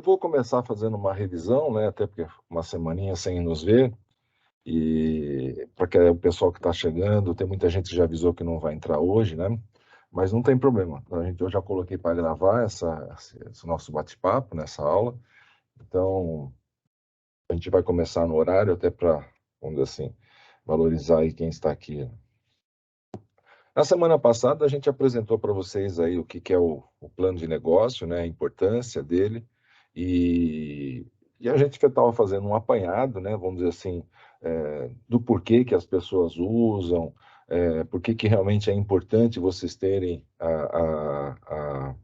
eu vou começar fazendo uma revisão, né, até porque uma semaninha sem nos ver, e porque o pessoal que está chegando, tem muita gente que já avisou que não vai entrar hoje, né? Mas não tem problema. Eu já coloquei para gravar esse nosso bate-papo nessa aula. Então, a gente vai começar no horário, até para, vamos dizer assim, valorizar aí quem está aqui. Na semana passada, a gente apresentou para vocês aí o que é o plano de negócio, né, a importância dele, e a gente estava fazendo um apanhado, né, vamos dizer assim, do porquê que as pessoas usam, por que realmente é importante vocês terem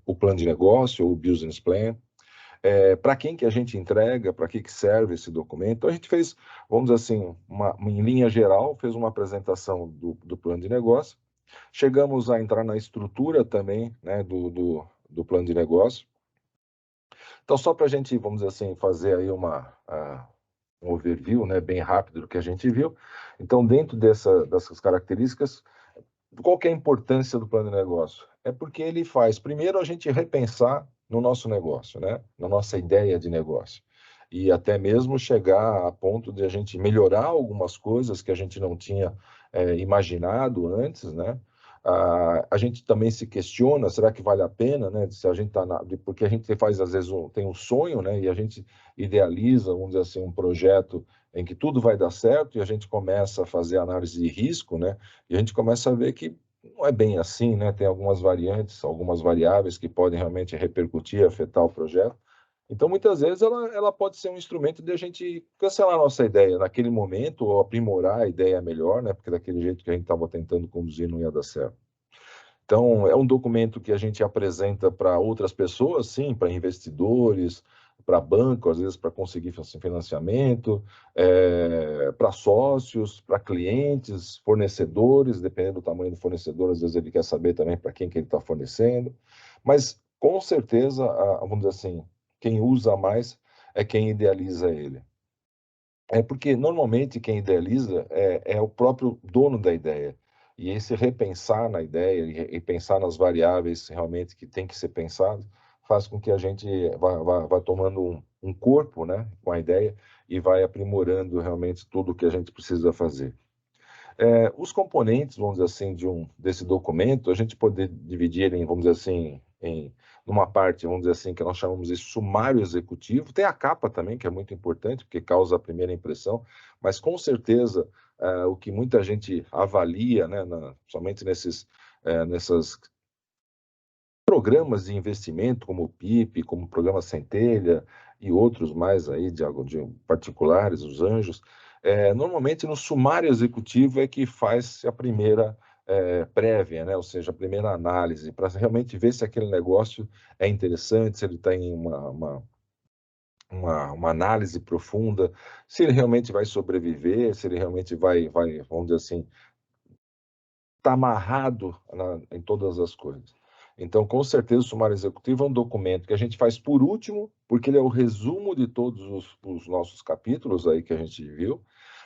o plano de negócio, ou o business plan, para quem que a gente entrega, para que serve esse documento. Então, a gente fez, vamos dizer assim, em linha geral, fez uma apresentação do plano de negócio. Chegamos a entrar na estrutura também, né, do plano de negócio. Então, só para a gente, vamos dizer assim, fazer aí um overview, né, bem rápido do que a gente viu. Então, dentro dessas características, qual que é a importância do plano de negócio? É porque ele faz, primeiro, a gente repensar no nosso negócio, né, na nossa ideia de negócio. E até mesmo chegar a ponto de a gente melhorar algumas coisas que a gente não tinha imaginado antes, né? A gente também se questiona, será que vale a pena, né? Se a gente tá porque a gente faz às vezes tem um sonho, né? E a gente idealiza, vamos dizer assim, um projeto em que tudo vai dar certo e a gente começa a fazer análise de risco, né? E a gente começa a ver que não é bem assim, né? Tem algumas variantes, algumas variáveis que podem realmente repercutir, afetar o projeto. Então, muitas vezes, ela pode ser um instrumento de a gente cancelar a nossa ideia naquele momento ou aprimorar a ideia melhor, né? Porque daquele jeito que a gente estava tentando conduzir não ia dar certo. Então, é um documento que a gente apresenta para outras pessoas, sim, para investidores, para banco, às vezes para conseguir financiamento, para sócios, para clientes, fornecedores, dependendo do tamanho do fornecedor, às vezes ele quer saber também para quem que ele está fornecendo. Mas, com certeza, vamos dizer assim, quem usa mais é quem idealiza ele. É porque, normalmente, quem idealiza é o próprio dono da ideia. E esse repensar na ideia e pensar nas variáveis realmente que tem que ser pensado, faz com que a gente vá tomando um corpo, né, com a ideia e vai aprimorando realmente tudo o que a gente precisa fazer. Os componentes, vamos dizer assim, desse documento, a gente pode dividir em, vamos dizer assim, numa parte, vamos dizer assim, que nós chamamos de sumário executivo. Tem a capa também, que é muito importante, porque causa a primeira impressão, mas com certeza o que muita gente avalia, né, somente nessas programas de investimento, como o PIP, como o Programa Centelha e outros mais aí de particulares, os anjos, normalmente no sumário executivo é que faz a primeira prévia, né? Ou seja, a primeira análise, para realmente ver se aquele negócio é interessante, se ele tem uma análise profunda, se ele realmente vai sobreviver, se ele realmente vai vamos dizer assim, está amarrado em todas as coisas. Então, com certeza, o sumário executivo é um documento que a gente faz por último, porque ele é o resumo de todos os nossos capítulos aí que a gente viu,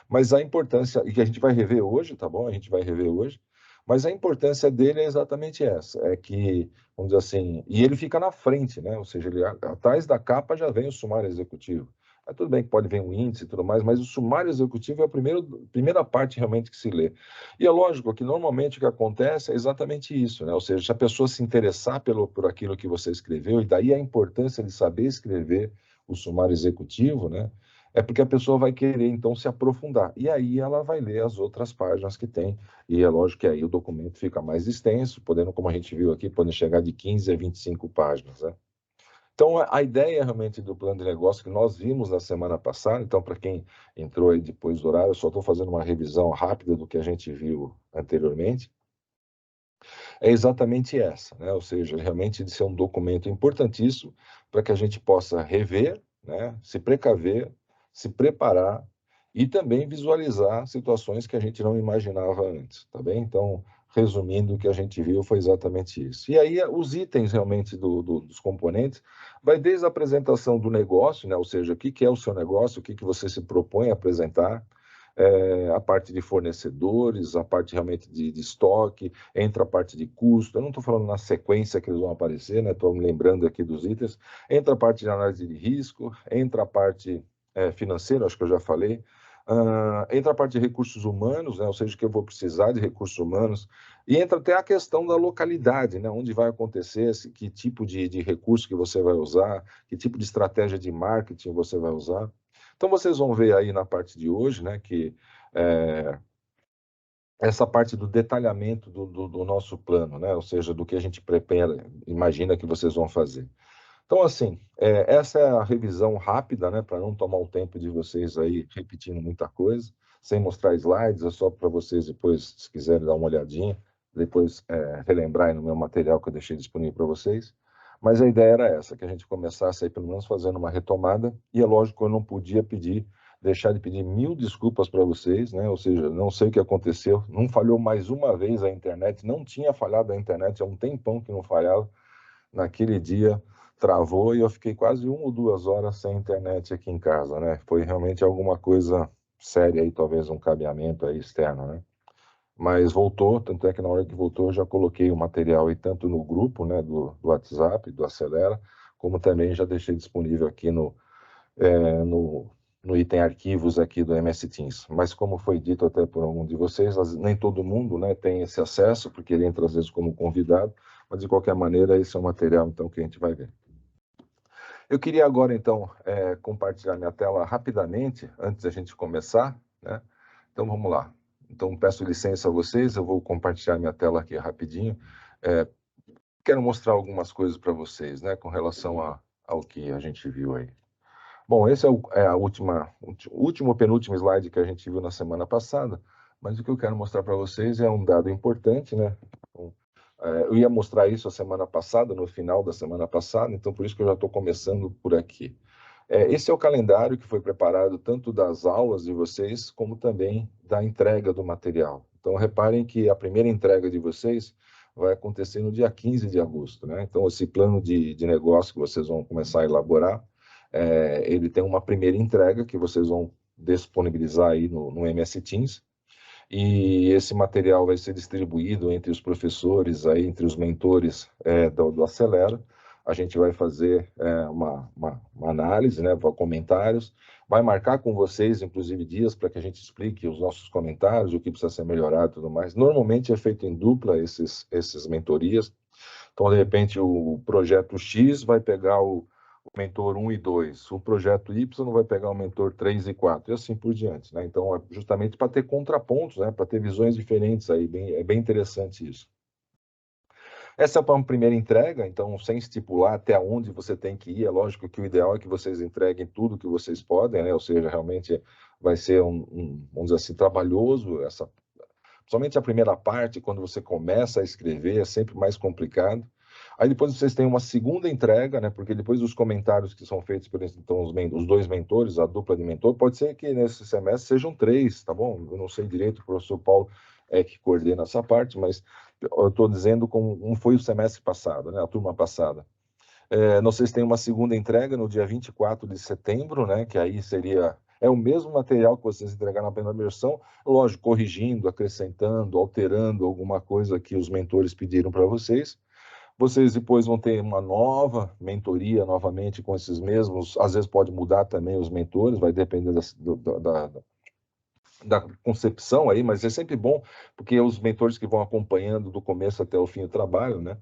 mas a importância, e que a gente vai rever hoje, tá bom? A gente vai rever hoje, mas a importância dele é exatamente essa, é que, vamos dizer assim, e ele fica na frente, né? Ou seja, ele, atrás da capa já vem o sumário executivo. Tudo bem que pode vir um índice e tudo mais, mas o sumário executivo é a primeira parte realmente que se lê. E é lógico que normalmente o que acontece é exatamente isso, né? Ou seja, se a pessoa se interessar por aquilo que você escreveu, e daí a importância de saber escrever o sumário executivo, né? É porque a pessoa vai querer, então, se aprofundar. E aí ela vai ler as outras páginas que tem. E é lógico que aí o documento fica mais extenso, podendo, como a gente viu aqui, podendo chegar de 15 a 25 páginas, né? Então, a ideia realmente do plano de negócio que nós vimos na semana passada, então, para quem entrou aí depois do horário, eu só estou fazendo uma revisão rápida do que a gente viu anteriormente, é exatamente essa, né? Ou seja, realmente de ser um documento importantíssimo para que a gente possa rever, né? Se precaver, se preparar e também visualizar situações que a gente não imaginava antes, tá bem? Então, resumindo, o que a gente viu foi exatamente isso. E aí, os itens realmente dos componentes, vai desde a apresentação do negócio, né? Ou seja, o que é o seu negócio, o que você se propõe a apresentar, a parte de fornecedores, a parte realmente de estoque, entra a parte de custo. Eu não estou falando na sequência que eles vão aparecer, né? Estou me lembrando aqui dos itens. Entra a parte de análise de risco, entra a parte financeira, acho que eu já falei. Entra a parte de recursos humanos, né? Ou seja, que eu vou precisar de recursos humanos. E entra até a questão da localidade, né? Onde vai acontecer, que tipo de recurso que você vai usar, que tipo de estratégia de marketing você vai usar. Então, vocês vão ver aí na parte de hoje, né, que essa parte do detalhamento do nosso plano, né, ou seja, do que a gente prepara, imagina que vocês vão fazer. Então, assim, essa é a revisão rápida, né, para não tomar o tempo de vocês aí repetindo muita coisa, sem mostrar slides, é só para vocês depois, se quiserem dar uma olhadinha, depois relembrar aí no meu material que eu deixei disponível para vocês. Mas a ideia era essa, que a gente começasse aí pelo menos fazendo uma retomada, e é lógico que eu não podia deixar de pedir mil desculpas para vocês, né? Ou seja, não sei o que aconteceu, não falhou mais uma vez a internet, não tinha falhado a internet há um tempão que não falhava. Naquele dia travou e eu fiquei quase 1 ou 2 horas sem internet aqui em casa, né? Foi realmente alguma coisa séria aí, talvez um cabeamento aí externo, né? Mas voltou, tanto é que na hora que voltou eu já coloquei o material aí tanto no grupo, né, do WhatsApp, do Acelera, como também já deixei disponível aqui no item arquivos aqui do MS Teams. Mas como foi dito até por algum de vocês, nem todo mundo, né, tem esse acesso, porque ele entra às vezes como convidado, mas de qualquer maneira esse é o material então que a gente vai ver. Eu queria agora então compartilhar minha tela rapidamente, antes da gente começar, né? Então vamos lá. Então peço licença a vocês, eu vou compartilhar minha tela aqui rapidinho. Quero mostrar algumas coisas para vocês, né, com relação ao que a gente viu aí. Bom, esse é a último, penúltimo slide que a gente viu na semana passada, mas o que eu quero mostrar para vocês é um dado importante, né? Então, eu ia mostrar isso a semana passada, no final da semana passada, então por isso que eu já estou começando por aqui. Esse é o calendário que foi preparado tanto das aulas de vocês, como também da entrega do material. Então, reparem que a primeira entrega de vocês vai acontecer no dia 15 de agosto, né? Então, esse plano de negócio que vocês vão começar a elaborar, ele tem uma primeira entrega que vocês vão disponibilizar aí no MS Teams, e esse material vai ser distribuído entre os professores, aí, entre os mentores do Acelera. A gente vai fazer uma análise, né, comentários, vai marcar com vocês, inclusive, dias para que a gente explique os nossos comentários, o que precisa ser melhorado e tudo mais. Normalmente é feito em dupla esses mentorias. Então, de repente, o projeto X vai pegar o mentor 1 e 2, o projeto Y vai pegar o mentor 3 e 4, e assim por diante, né? Então, é justamente para ter contrapontos, né? Para ter visões diferentes aí, é bem interessante isso. Essa é uma primeira entrega, então, sem estipular até onde você tem que ir, é lógico que o ideal é que vocês entreguem tudo que vocês podem, né? Ou seja, realmente vai ser vamos dizer assim, trabalhoso, somente a primeira parte, quando você começa a escrever, é sempre mais complicado. Aí depois vocês têm uma segunda entrega, né? Porque depois dos comentários que são feitos por então, os dois mentores, a dupla de mentor, pode ser que nesse semestre sejam 3, tá bom? Eu não sei direito, o professor Paulo é que coordena essa parte, mas eu estou dizendo como foi o semestre passado, né? A turma passada. Vocês têm uma segunda entrega no dia 24 de setembro, né? Que aí seria o mesmo material que vocês entregaram na primeira versão, lógico, corrigindo, acrescentando, alterando alguma coisa que os mentores pediram para vocês. Vocês depois vão ter uma nova mentoria novamente com esses mesmos, às vezes pode mudar também os mentores, vai depender da concepção aí, mas é sempre bom, porque os mentores que vão acompanhando do começo até o fim do trabalho, né?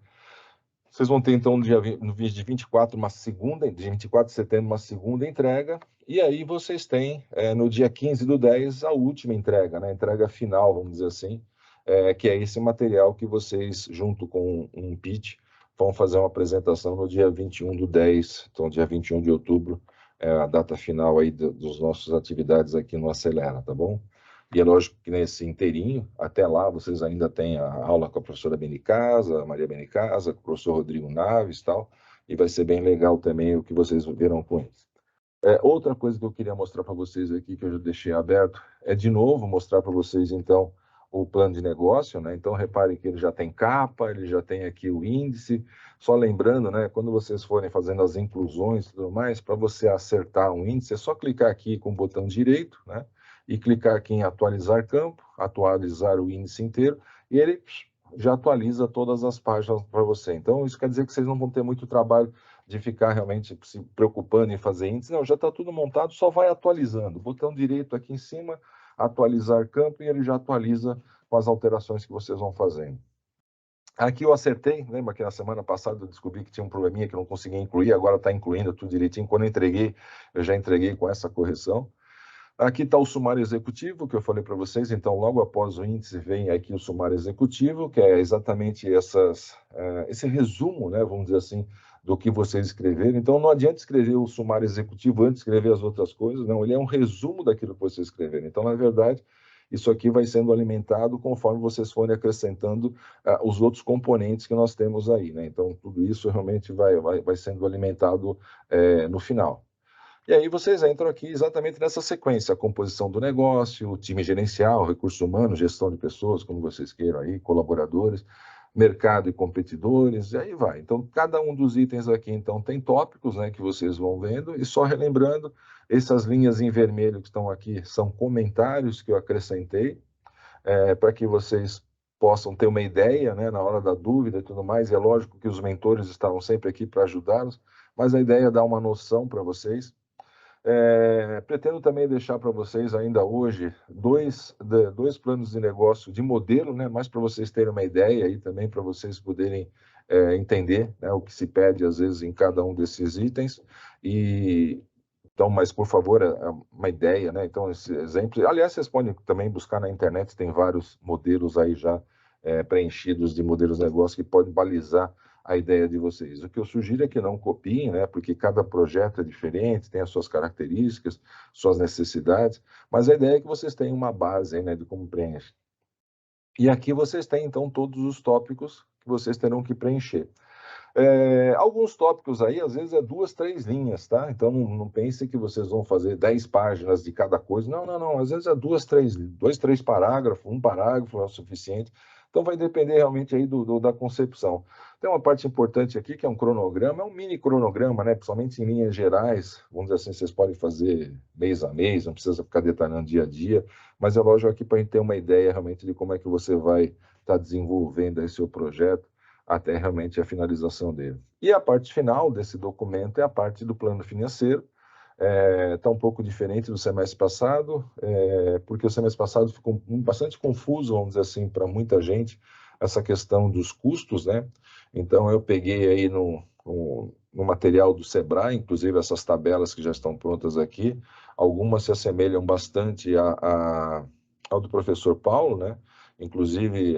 Vocês vão ter, então, no dia de 24, de 24 de setembro, uma segunda entrega, e aí vocês têm, no dia 15 do 10, a última entrega, né? A entrega final, vamos dizer assim, que é esse material que vocês, junto com um pitch, vão fazer uma apresentação no dia 21 do 10, então, dia 21 de outubro, é a data final aí dos nossas atividades aqui no Acelera, tá bom? E é lógico que nesse inteirinho, até lá, vocês ainda têm a aula com a professora Benicasa, Maria Benicasa, com o professor Rodrigo Naves e tal, e vai ser bem legal também o que vocês viram com eles. Outra coisa que eu queria mostrar para vocês aqui, que eu já deixei aberto, é de novo mostrar para vocês, então, o plano de negócio, né? Então, reparem que ele já tem capa, ele já tem aqui o índice. Só lembrando, né, quando vocês forem fazendo as inclusões e tudo mais, para você acertar um índice, é só clicar aqui com o botão direito, né? e clicar aqui em atualizar campo, atualizar o índice inteiro, e ele já atualiza todas as páginas para você. Então, isso quer dizer que vocês não vão ter muito trabalho de ficar realmente se preocupando em fazer índice. Não, já está tudo montado, só vai atualizando. Botão direito aqui em cima, atualizar campo, e ele já atualiza com as alterações que vocês vão fazendo. Aqui eu acertei, lembra que na semana passada eu descobri que tinha um probleminha que eu não conseguia incluir, agora está incluindo tudo direitinho. Quando eu entreguei, eu já entreguei com essa correção. Aqui está o sumário executivo, que eu falei para vocês. Então, logo após o índice, vem aqui o sumário executivo, que é exatamente esse resumo, né, vamos dizer assim, do que vocês escreveram. Então, não adianta escrever o sumário executivo antes de escrever as outras coisas, não. Ele é um resumo daquilo que vocês escreveram. Então, na verdade, isso aqui vai sendo alimentado conforme vocês forem acrescentando os outros componentes que nós temos aí, né? Então, tudo isso realmente vai sendo alimentado no final. E aí vocês entram aqui exatamente nessa sequência, a composição do negócio, o time gerencial, recursos humanos, gestão de pessoas, como vocês queiram aí, colaboradores, mercado e competidores, e aí vai. Então, cada um dos itens aqui, então, tem tópicos, né, que vocês vão vendo, e só relembrando, essas linhas em vermelho que estão aqui são comentários que eu acrescentei, para que vocês possam ter uma ideia, né, na hora da dúvida e tudo mais. E é lógico que os mentores estarão sempre aqui para ajudá-los, mas a ideia é dar uma noção para vocês. Pretendo também deixar para vocês ainda hoje dois planos de negócio de modelo, né, mais para vocês terem uma ideia aí também, para vocês poderem entender, né, o que se pede às vezes em cada um desses itens. E então, mas por favor, uma ideia, né? Então, esse exemplo. Aliás, vocês podem também buscar na internet, tem vários modelos aí já preenchidos de modelos de negócio que podem balizar a ideia de vocês. O que eu sugiro é que não copiem, né? Porque cada projeto é diferente, tem as suas características, suas necessidades, mas a ideia é que vocês tenham uma base, né, de como preenche. E aqui vocês têm, então, todos os tópicos que vocês terão que preencher. Alguns tópicos aí, às vezes, é 2, 3 linhas, tá? Então, não pense que vocês vão fazer 10 páginas de cada coisa. Não, não, não. Às vezes é 2, 3 parágrafos, um parágrafo é o suficiente. Então, vai depender realmente aí da concepção. Tem uma parte importante aqui, que é um cronograma, é um mini cronograma, né? Principalmente em linhas gerais. Vamos dizer assim, vocês podem fazer mês a mês, não precisa ficar detalhando dia a dia. Mas é lógico aqui para a gente ter uma ideia realmente de como é que você vai estar desenvolvendo aí seu projeto até realmente a finalização dele. E a parte final desse documento é a parte do plano financeiro. Está um pouco diferente do semestre passado, porque o semestre passado ficou bastante confuso, vamos dizer assim, para muita gente, essa questão dos custos, né? Então, eu peguei aí no material do Sebrae, inclusive essas tabelas que já estão prontas aqui, algumas se assemelham bastante ao do professor Paulo, né? Inclusive,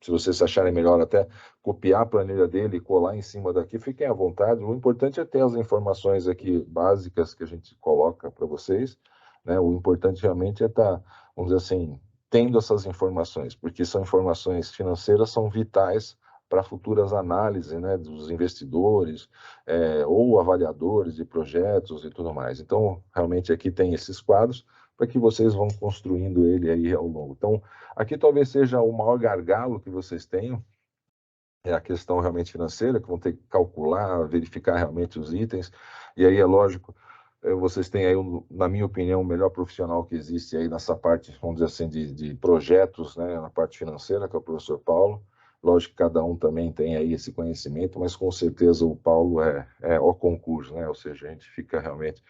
se vocês acharem melhor até copiar a planilha dele e colar em cima daqui, fiquem à vontade. O importante é ter as informações aqui básicas que a gente coloca para vocês, né? O importante realmente é estar, vamos dizer assim, tendo essas informações, porque são informações financeiras, são vitais para futuras análises, né, dos investidores, ou avaliadores de projetos e tudo mais. Então, realmente aqui tem esses quadros para que vocês vão construindo ele aí ao longo. Então, aqui talvez seja o maior gargalo que vocês tenham, é a questão realmente financeira, que vão ter que calcular, verificar realmente os itens, e aí é lógico, vocês têm aí, na minha opinião, o melhor profissional que existe aí nessa parte, vamos dizer assim, de projetos, né, na parte financeira, que é o professor Paulo. Lógico que cada um também tem aí esse conhecimento, mas com certeza o Paulo é o concurso, né, ou seja, a gente fica realmente,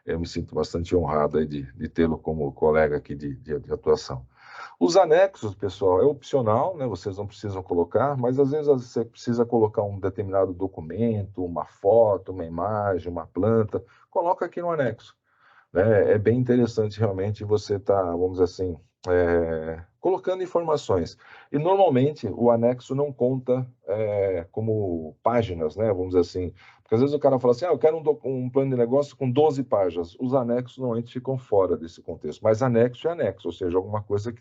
eu me sinto bastante honrado aí de tê-lo como colega aqui de atuação. Os anexos, pessoal, é opcional, né? Vocês não precisam colocar, mas às vezes você precisa colocar um determinado documento, uma foto, uma imagem, uma planta, coloca aqui no anexo, né? É bem interessante realmente você estar, vamos dizer assim, colocando informações. E normalmente o anexo não conta como páginas, né? Vamos dizer assim, porque às vezes o cara fala assim, eu quero um plano de negócio com 12 páginas. Os anexos normalmente ficam fora desse contexto, mas anexo é anexo, ou seja, alguma coisa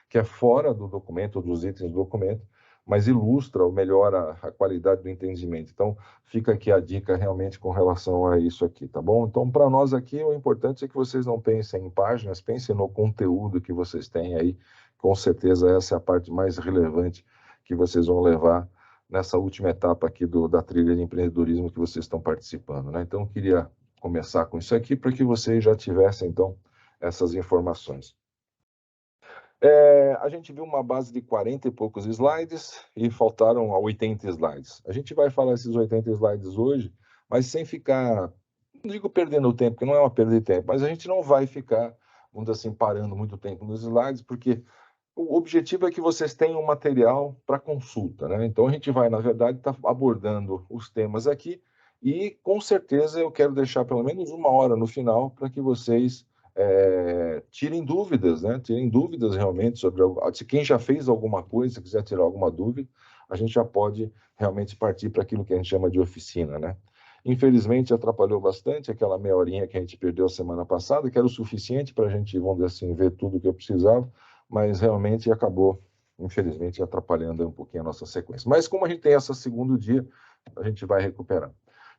que é fora do documento, dos itens do documento, mas ilustra ou melhora a qualidade do entendimento. Então, fica aqui a dica realmente com relação a isso aqui, tá bom? Então, para nós aqui, o importante é que vocês não pensem em páginas, pensem no conteúdo que vocês têm aí. Com certeza, essa é a parte mais relevante que vocês vão levar nessa última etapa aqui da trilha de empreendedorismo que vocês estão participando, né? Então, eu queria começar com isso aqui para que vocês já tivessem, então, essas informações. A gente viu uma base de 40 e poucos slides e faltaram 80 slides. A gente vai falar esses 80 slides hoje, mas sem ficar, não digo perdendo tempo, porque não é uma perda de tempo, mas a gente não vai ficar, vamos dizer assim, parando muito tempo nos slides, porque o objetivo é que vocês tenham um material para consulta, né? Então a gente vai, na verdade, estar abordando os temas aqui e com certeza eu quero deixar pelo menos uma hora no final para que vocês tirem dúvidas, né? Tirem dúvidas realmente sobre se quem já fez alguma coisa, quiser tirar alguma dúvida, a gente já pode realmente partir para aquilo que a gente chama de oficina, né? Infelizmente atrapalhou bastante aquela meia horinha que a gente perdeu semana passada, que era o suficiente para a gente, vamos dizer assim, ver tudo que eu precisava, mas realmente acabou, infelizmente, atrapalhando um pouquinho a nossa sequência. Mas como a gente tem esse segundo dia, a gente vai recuperar.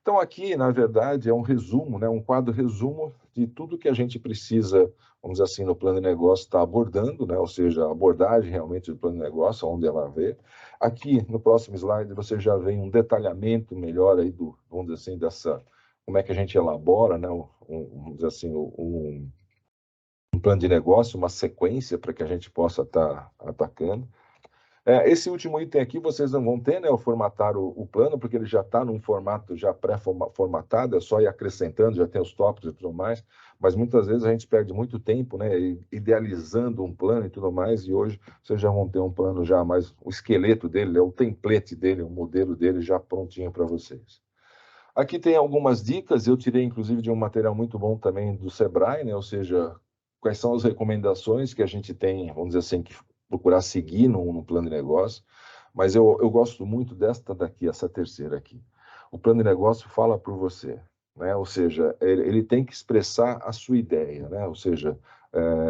Então aqui, na verdade, é um resumo, né, um quadro resumo de tudo que a gente precisa, vamos dizer assim, no plano de negócio estar abordando, né, ou seja, a abordagem realmente do plano de negócio, onde ela vê. Aqui, no próximo slide, você já vê um detalhamento melhor aí do, vamos dizer assim, dessa, como é que a gente elabora, né, vamos dizer assim, um plano de negócio, uma sequência para que a gente possa estar atacando. Esse último item aqui vocês não vão ter, né, o formatar o plano, porque ele já está num formato já pré-formatado, é só ir acrescentando, já tem os tópicos e tudo mais, mas muitas vezes a gente perde muito tempo, né, idealizando um plano e tudo mais, e hoje vocês já vão ter um plano já mais, o esqueleto dele, o template dele, o modelo dele já prontinho para vocês. Aqui tem algumas dicas, eu tirei inclusive de um material muito bom também do Sebrae, né, ou seja, quais são as recomendações que a gente tem, vamos dizer assim, que procurar seguir no plano de negócio, mas eu gosto muito desta daqui, essa terceira aqui. O plano de negócio fala por você, né? Ou seja, ele tem que expressar a sua ideia, né? Ou seja,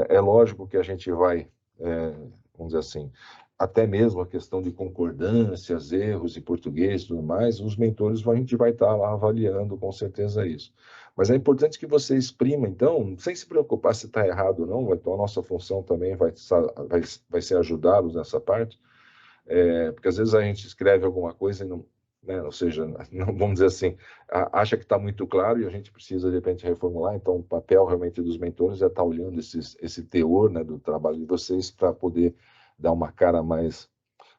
é lógico que a gente vai, vamos dizer assim, até mesmo a questão de concordâncias, erros de português e tudo mais, os mentores a gente vai estar lá avaliando com certeza isso. Mas é importante que você exprima, então, sem se preocupar se está errado ou não, então a nossa função também vai ser ajudá-los nessa parte, porque às vezes a gente escreve alguma coisa e não, né, ou seja, não, vamos dizer assim, acha que está muito claro e a gente precisa de repente reformular, então o papel realmente dos mentores é estar olhando esse teor, né, do trabalho de vocês para poder dar uma cara mais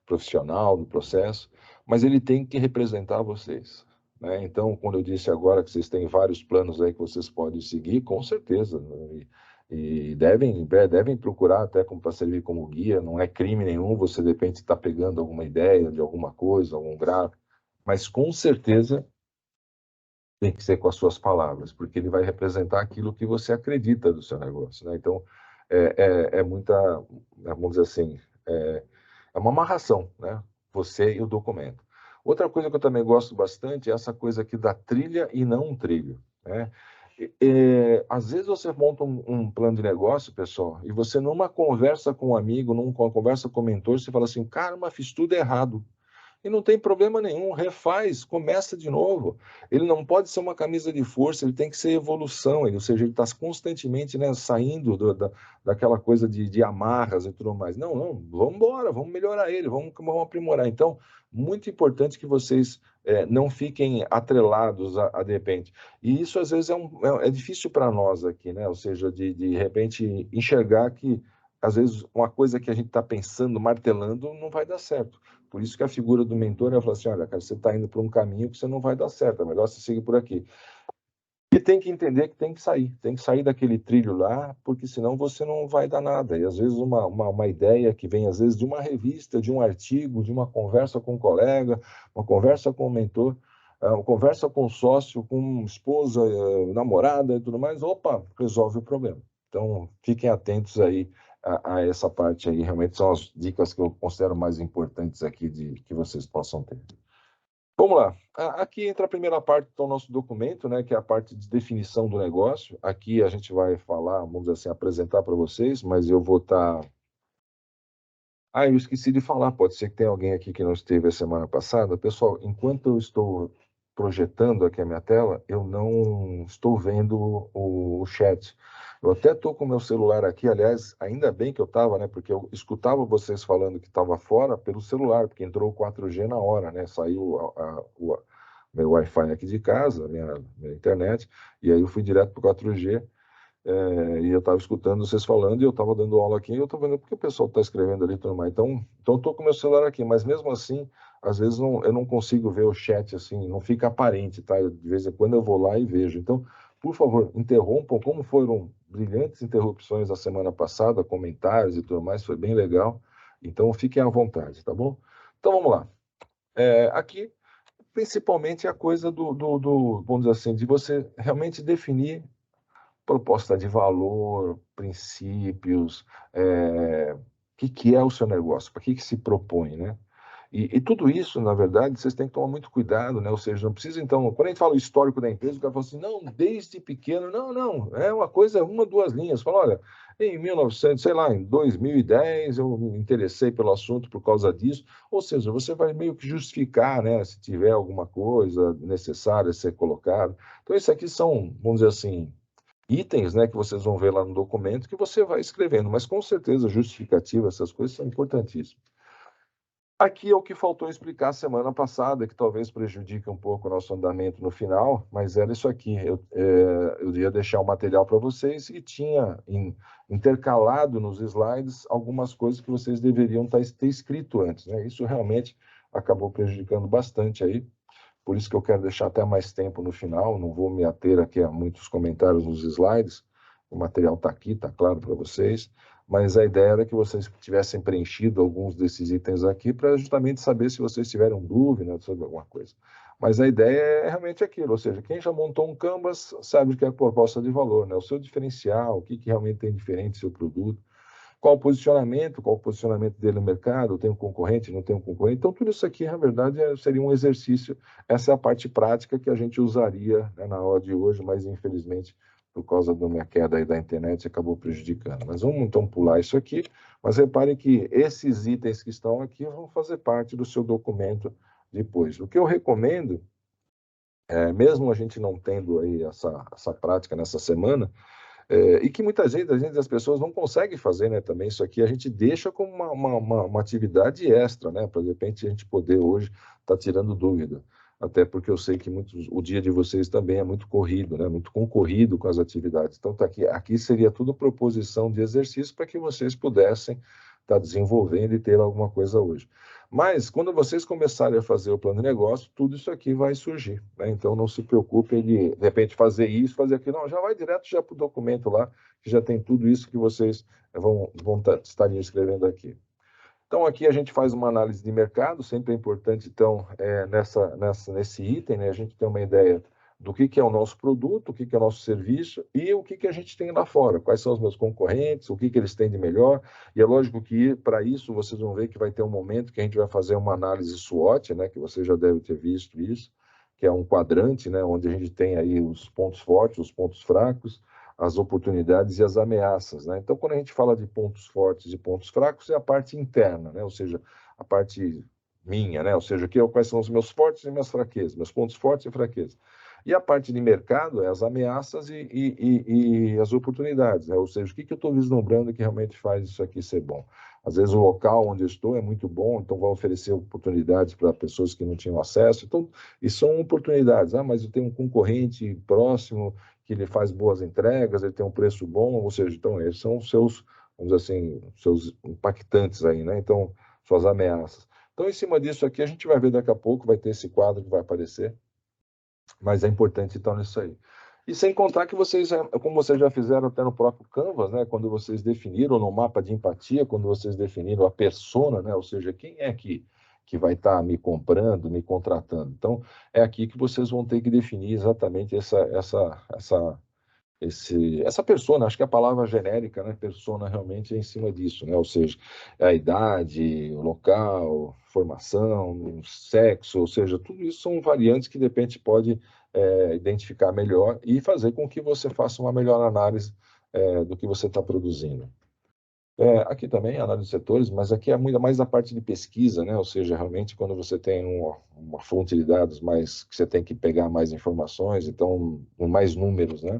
profissional no processo, mas ele tem que representar vocês, né? Então, quando eu disse agora que vocês têm vários planos aí que vocês podem seguir, com certeza, né? E devem procurar até para servir como guia, não é crime nenhum, você de repente está pegando alguma ideia de alguma coisa, algum gráfico, mas com certeza tem que ser com as suas palavras, porque ele vai representar aquilo que você acredita do seu negócio, né? Então, é muita, vamos dizer assim, é uma amarração, né? Você e o documento. Outra coisa que eu também gosto bastante é essa coisa aqui da trilha e não um trilho, né? Às vezes você monta um plano de negócio, pessoal, e você numa conversa com um amigo, numa conversa com o mentor, você fala assim, cara, mas fiz tudo errado. E não tem problema nenhum, refaz, começa de novo. Ele não pode ser uma camisa de força, ele tem que ser evolução, ou seja, ele está constantemente, né, saindo daquela coisa de amarras e tudo mais. Não, vamos embora, vamos melhorar ele, vamos aprimorar. Então, muito importante que vocês não fiquem atrelados de repente. E isso, às vezes, é difícil para nós aqui, né? Ou seja, de repente enxergar que, às vezes, uma coisa que a gente está pensando, martelando, não vai dar certo. Por isso que a figura do mentor é falar assim, olha, cara, você está indo por um caminho que você não vai dar certo, é melhor você seguir por aqui. E tem que entender que tem que sair daquele trilho lá, porque senão você não vai dar nada. E às vezes uma ideia que vem, às vezes, de uma revista, de um artigo, de uma conversa com um colega, uma conversa com um mentor, uma conversa com um sócio, com esposa, namorada e tudo mais, opa, resolve o problema. Então, fiquem atentos aí a essa parte aí, realmente são as dicas que eu considero mais importantes aqui que vocês possam ter. Vamos lá. Aqui entra a primeira parte do nosso documento, né, que é a parte de definição do negócio. Aqui a gente vai falar, vamos dizer assim, apresentar para vocês, mas eu vou estar... eu esqueci de falar, pode ser que tenha alguém aqui que não esteve a semana passada. Pessoal, enquanto eu estou projetando aqui a minha tela, eu não estou vendo o chat. Eu até estou com o meu celular aqui, aliás, ainda bem que eu estava, né? Porque eu escutava vocês falando que estava fora pelo celular, porque entrou o 4G na hora, né? Saiu o meu Wi-Fi aqui de casa, minha internet, e aí eu fui direto para o 4G. e eu estava escutando vocês falando e eu estava dando aula aqui e eu estou vendo porque o pessoal está escrevendo ali e tudo mais. Então eu estou com o meu celular aqui, mas mesmo assim, às vezes eu não consigo ver o chat assim, não fica aparente, tá? De vez em quando eu vou lá e vejo. Então, por favor, interrompam, como foram brilhantes interrupções a semana passada, comentários e tudo mais, foi bem legal. Então, fiquem à vontade, tá bom? Então, vamos lá. Aqui, principalmente a coisa vamos dizer assim, de você realmente definir proposta de valor, princípios, o que é o seu negócio, para que se propõe, né? E tudo isso, na verdade, vocês têm que tomar muito cuidado, né? Ou seja, não precisa, então, quando a gente fala o histórico da empresa, o cara fala assim, não, desde pequeno, não, é uma coisa, uma, duas linhas. Fala, olha, em 1900, sei lá, em 2010, eu me interessei pelo assunto por causa disso. Ou seja, você vai meio que justificar, né? Se tiver alguma coisa necessária a ser colocada. Então, isso aqui são, vamos dizer assim, itens, né, que vocês vão ver lá no documento que você vai escrevendo, mas com certeza justificativa, essas coisas são importantíssimas. Aqui é o que faltou explicar semana passada, que talvez prejudique um pouco o nosso andamento no final, mas era isso aqui. Eu ia deixar o material para vocês e tinha intercalado nos slides algumas coisas que vocês deveriam ter escrito antes, né? Isso realmente acabou prejudicando bastante aí. Por isso que eu quero deixar até mais tempo no final, não vou me ater aqui a muitos comentários nos slides, o material está aqui, está claro para vocês, mas a ideia era que vocês tivessem preenchido alguns desses itens aqui para justamente saber se vocês tiveram dúvida sobre alguma coisa. Mas a ideia é realmente aquilo, ou seja, quem já montou um Canvas sabe o que é a proposta de valor, né? O seu diferencial, o que realmente tem diferente do seu produto, qual o posicionamento dele no mercado, tem um concorrente, não tem um concorrente. Então, tudo isso aqui, na verdade, seria um exercício. Essa é a parte prática que a gente usaria, né, na hora de hoje, mas infelizmente, por causa da minha queda aí da internet, acabou prejudicando. Mas vamos então pular isso aqui. Mas reparem que esses itens que estão aqui vão fazer parte do seu documento depois. O que eu recomendo, mesmo a gente não tendo aí essa prática nessa semana, e que muitas vezes as pessoas não conseguem fazer, né? Também isso aqui a gente deixa como uma atividade extra, né? Para de repente a gente poder hoje estar tirando dúvida. Até porque eu sei que o dia de vocês também é muito corrido, né? Muito concorrido com as atividades. Então, tá aqui seria tudo proposição de exercício para que vocês pudessem estar desenvolvendo e ter alguma coisa hoje. Mas, quando vocês começarem a fazer o plano de negócio, tudo isso aqui vai surgir, né? Então, não se preocupem de repente, fazer isso, fazer aquilo. Não, já vai direto já para o documento lá, que já tem tudo isso que vocês estariam escrevendo aqui. Então, aqui a gente faz uma análise de mercado, sempre é importante, então, nesse item, né, a gente tem uma ideia do que é o nosso produto, o que é o nosso serviço e o que a gente tem lá fora, quais são os meus concorrentes, o que eles têm de melhor. E é lógico que, para isso, vocês vão ver que vai ter um momento que a gente vai fazer uma análise SWOT, né, que você já deve ter visto isso, que é um quadrante, né, onde a gente tem aí os pontos fortes, os pontos fracos, as oportunidades e as ameaças, né? Então, quando a gente fala de pontos fortes e pontos fracos, é a parte interna, né? Ou seja, a parte minha, né? Ou seja, quais são os meus fortes e minhas fraquezas, meus pontos fortes e fraquezas. E a parte de mercado é as ameaças e as oportunidades, né? Ou seja, o que eu estou vislumbrando que realmente faz isso aqui ser bom. Às vezes o local onde eu estou é muito bom, então vai oferecer oportunidades para pessoas que não tinham acesso. Então, e são oportunidades. Ah, mas eu tenho um concorrente próximo que ele faz boas entregas, ele tem um preço bom, ou seja, então esses são os seus, vamos dizer assim, seus impactantes aí, né? Então, suas ameaças. Então, em cima disso aqui, a gente vai ver daqui a pouco, vai ter esse quadro que vai aparecer, mas é importante então nisso aí. E sem contar que vocês, como vocês já fizeram até no próprio Canvas, né, quando vocês definiram no mapa de empatia, quando vocês definiram a persona, né, ou seja, quem é que vai estar me comprando, me contratando. Então, é aqui que vocês vão ter que definir exatamente essa persona, acho que a palavra genérica, né, persona realmente é em cima disso, né, ou seja, a idade, o local, formação, sexo, ou seja, tudo isso são variantes que de repente pode identificar melhor e fazer com que você faça uma melhor análise do que você está produzindo. Aqui também, análise de setores, mas aqui é muito mais a parte de pesquisa, né? Ou seja, realmente quando você tem uma fonte de dados mais que você tem que pegar mais informações, então mais números, né?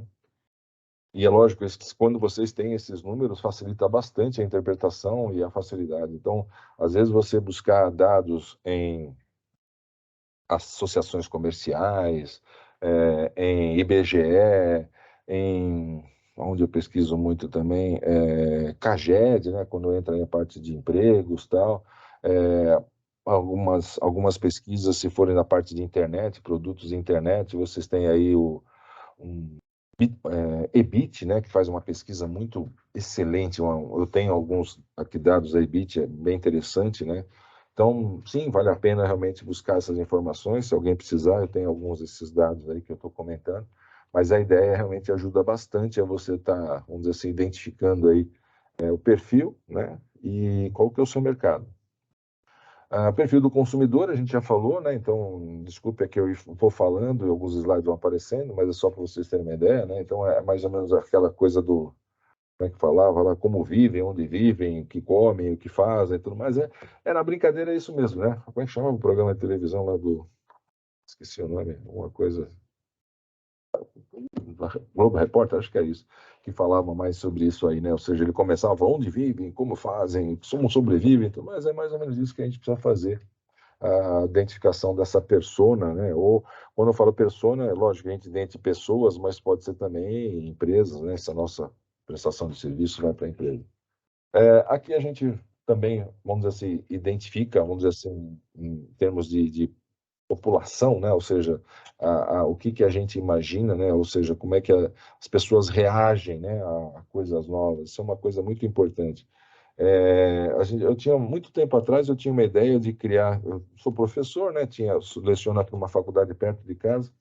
E é lógico, quando vocês têm esses números, facilita bastante a interpretação e a facilidade. Então, às vezes, você buscar dados em associações comerciais, em IBGE, em onde eu pesquiso muito também, é CAGED, né, quando entra em parte de empregos e tal, algumas pesquisas, se forem na parte de internet, produtos de internet, vocês têm aí um EBIT, né, que faz uma pesquisa muito excelente. Eu tenho alguns aqui dados da EBIT, é bem interessante, né? Então, sim, vale a pena realmente buscar essas informações. Se alguém precisar, eu tenho alguns desses dados aí que eu estou comentando. Mas a ideia realmente ajuda bastante a você estar, vamos dizer assim, identificando aí o perfil, né? E qual que é o seu mercado. Perfil do consumidor, a gente já falou, né? Então, desculpe que eu vou falando e alguns slides vão aparecendo, mas é só para vocês terem uma ideia, né? Então, é mais ou menos aquela coisa do, como é que falava lá, como vivem, onde vivem, o que comem, o que fazem e tudo mais. Na brincadeira é isso mesmo, né? Como é que chama o programa de televisão lá do... Esqueci o nome, uma coisa... Globo Repórter, acho que é isso, que falava mais sobre isso aí, né? Ou seja, ele começava onde vivem, como fazem, como sobrevivem, tudo, mas é mais ou menos isso que a gente precisa fazer, a identificação dessa persona, né? Ou quando eu falo persona, é lógico, a gente identifica pessoas, mas pode ser também empresas, né? Essa nossa prestação de serviço vai para a empresa. Aqui a gente também, vamos dizer assim, identifica, vamos dizer assim, em termos de população, né? Ou seja, o que a gente imagina, né? Ou seja, como é que as pessoas reagem, né? A coisas novas. Isso é uma coisa muito importante. Eu tinha muito tempo atrás, eu tinha uma ideia de criar. Eu sou professor, né? Leciono aqui numa faculdade perto de casa.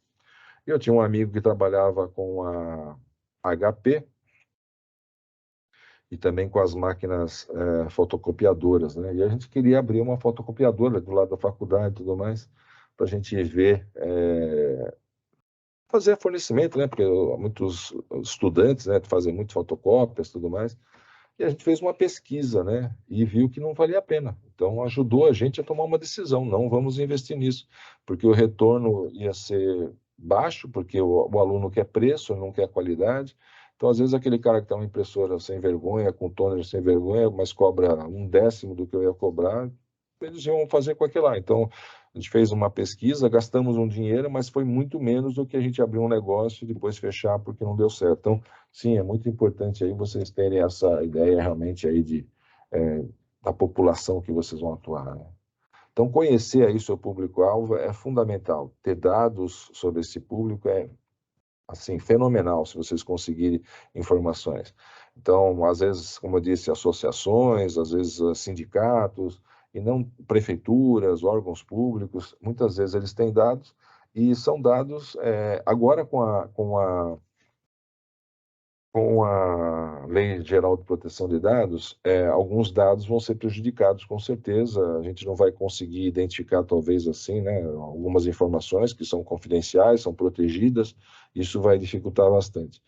E eu tinha um amigo que trabalhava com a HP e também com as máquinas fotocopiadoras, né? E a gente queria abrir uma fotocopiadora do lado da faculdade e tudo mais, para a gente ver, fazer fornecimento, né? Porque muitos estudantes, né, fazem muitas fotocópias e tudo mais. E a gente fez uma pesquisa, né? E viu que não valia a pena. Então, ajudou a gente a tomar uma decisão. Não vamos investir nisso, porque o retorno ia ser baixo, porque o aluno quer preço, não quer qualidade. Então, às vezes, aquele cara que tem uma impressora sem vergonha, com toner sem vergonha, mas cobra 1/10 do que eu ia cobrar, eles iam fazer com aquilo lá. Então, a gente fez uma pesquisa, gastamos um dinheiro, mas foi muito menos do que a gente abrir um negócio e depois fechar porque não deu certo. Então, sim, é muito importante aí vocês terem essa ideia realmente aí da população que vocês vão atuar, né? Então, conhecer aí o seu público-alvo é fundamental. Ter dados sobre esse público é, assim, fenomenal se vocês conseguirem informações. Então, às vezes, como eu disse, associações, às vezes sindicatos, e não prefeituras, órgãos públicos, muitas vezes eles têm dados, e são dados, agora com a Lei Geral de Proteção de Dados, alguns dados vão ser prejudicados, com certeza. A gente não vai conseguir identificar, talvez assim, né, algumas informações que são confidenciais, são protegidas, isso vai dificultar bastante.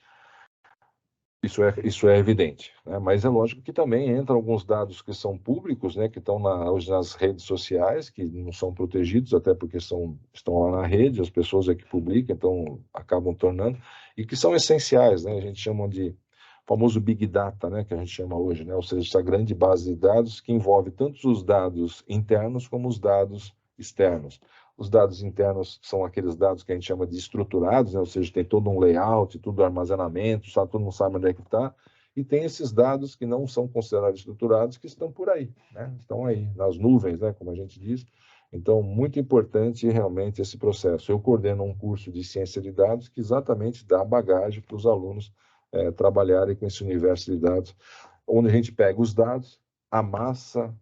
Isso é evidente, né? Mas é lógico que também entram alguns dados que são públicos, né, que estão hoje nas redes sociais, que não são protegidos, até porque estão lá na rede, as pessoas é que publicam, então acabam tornando, e que são essenciais, né? A gente chama de famoso Big Data, né, que a gente chama hoje, né? Ou seja, essa grande base de dados que envolve tanto os dados internos como os dados externos. Os dados internos são aqueles dados que a gente chama de estruturados, né? Ou seja, tem todo um layout, tudo armazenamento, sabe, todo mundo sabe onde é que está. E tem esses dados que não são considerados estruturados, que estão por aí, né? Estão aí, nas nuvens, né? Como a gente diz. Então, muito importante realmente esse processo. Eu coordeno um curso de ciência de dados que exatamente dá bagagem para os alunos trabalharem com esse universo de dados, onde a gente pega os dados, amassa,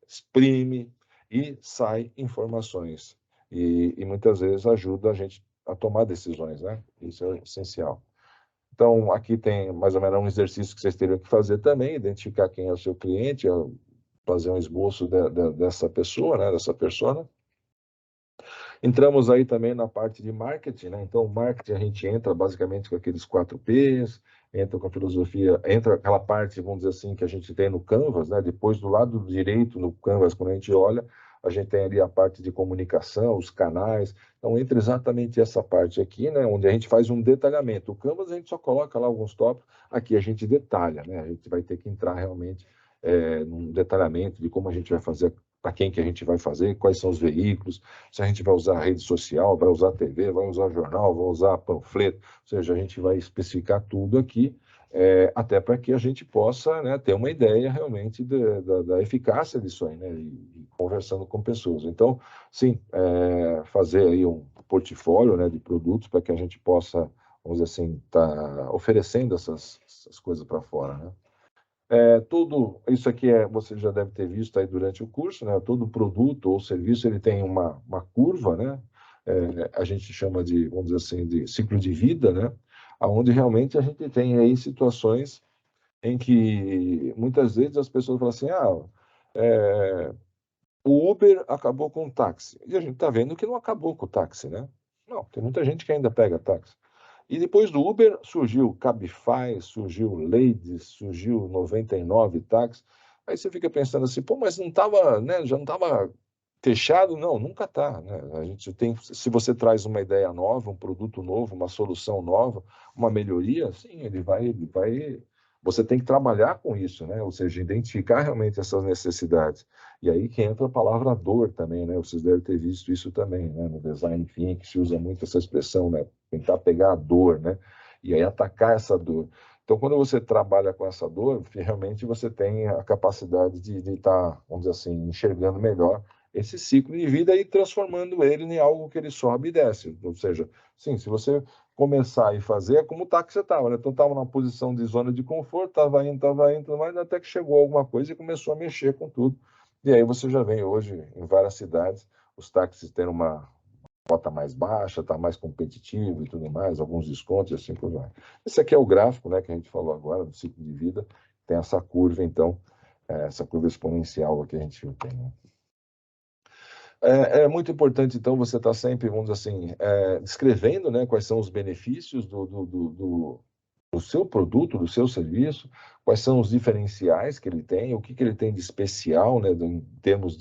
exprime e sai informações. E muitas vezes ajuda a gente a tomar decisões, né? Isso é essencial. Então, aqui tem mais ou menos um exercício que vocês teriam que fazer também, identificar quem é o seu cliente, fazer um esboço dessa pessoa, né? Dessa persona. Entramos aí também na parte de marketing, né? Então, marketing a gente entra basicamente com aqueles 4Ps, entra com a filosofia, entra aquela parte, vamos dizer assim, que a gente tem no Canvas, né? Depois, do lado direito, no Canvas, quando a gente olha, a gente tem ali a parte de comunicação, os canais. Então, entra exatamente essa parte aqui, né? Onde a gente faz um detalhamento. O Canvas a gente só coloca lá alguns tópicos, aqui a gente detalha, né? A gente vai ter que entrar realmente num detalhamento de como a gente vai fazer para quem que a gente vai fazer, quais são os veículos, se a gente vai usar rede social, vai usar TV, vai usar jornal, vai usar panfleto, ou seja, a gente vai especificar tudo aqui, até para que a gente possa, né, ter uma ideia realmente da eficácia disso aí, né, e conversando com pessoas. Então, sim, fazer aí um portfólio, né, de produtos para que a gente possa, vamos dizer assim, estar oferecendo essas coisas para fora, né. Tudo isso aqui você já deve ter visto aí durante o curso, né? Todo produto ou serviço ele tem uma curva, né? A gente chama de, vamos dizer assim, de ciclo de vida, né? Onde realmente a gente tem aí situações em que muitas vezes as pessoas falam assim, o Uber acabou com o táxi. E a gente está vendo que não acabou com o táxi, né? Não, tem muita gente que ainda pega táxi. E depois do Uber surgiu Cabify, surgiu Ladies, surgiu 99 táxi. Aí você fica pensando assim, pô, mas não estava, né, já não estava fechado? Não, nunca está, né? A gente tem, se você traz uma ideia nova, um produto novo, uma solução nova, uma melhoria, sim, você tem que trabalhar com isso, né? Ou seja, identificar realmente essas necessidades. E aí que entra a palavra dor também, né? Vocês devem ter visto isso também, né? No design thinking se usa muito essa expressão, né? Tentar pegar a dor, né? E aí atacar essa dor. Então, quando você trabalha com essa dor, realmente você tem a capacidade de estar, vamos dizer assim, enxergando melhor esse ciclo de vida e transformando ele em algo que ele sobe e desce. Ou seja, sim, se você começar e fazer, é como o táxi você estava, né? Então, estava numa posição de zona de conforto, estava indo, mas até que chegou alguma coisa e começou a mexer com tudo. E aí você já vem hoje em várias cidades, os táxis têm uma rota mais baixa, está mais competitivo e tudo mais, alguns descontos e assim por vai. Esse aqui é o gráfico, né, que a gente falou agora, do ciclo de vida, tem essa curva, então, essa curva exponencial que a gente tem, né? É muito importante, então, você estar sempre, vamos dizer assim, descrevendo, né, quais são os benefícios do seu produto, do seu serviço, quais são os diferenciais que ele tem, o que ele tem de especial, né, em termos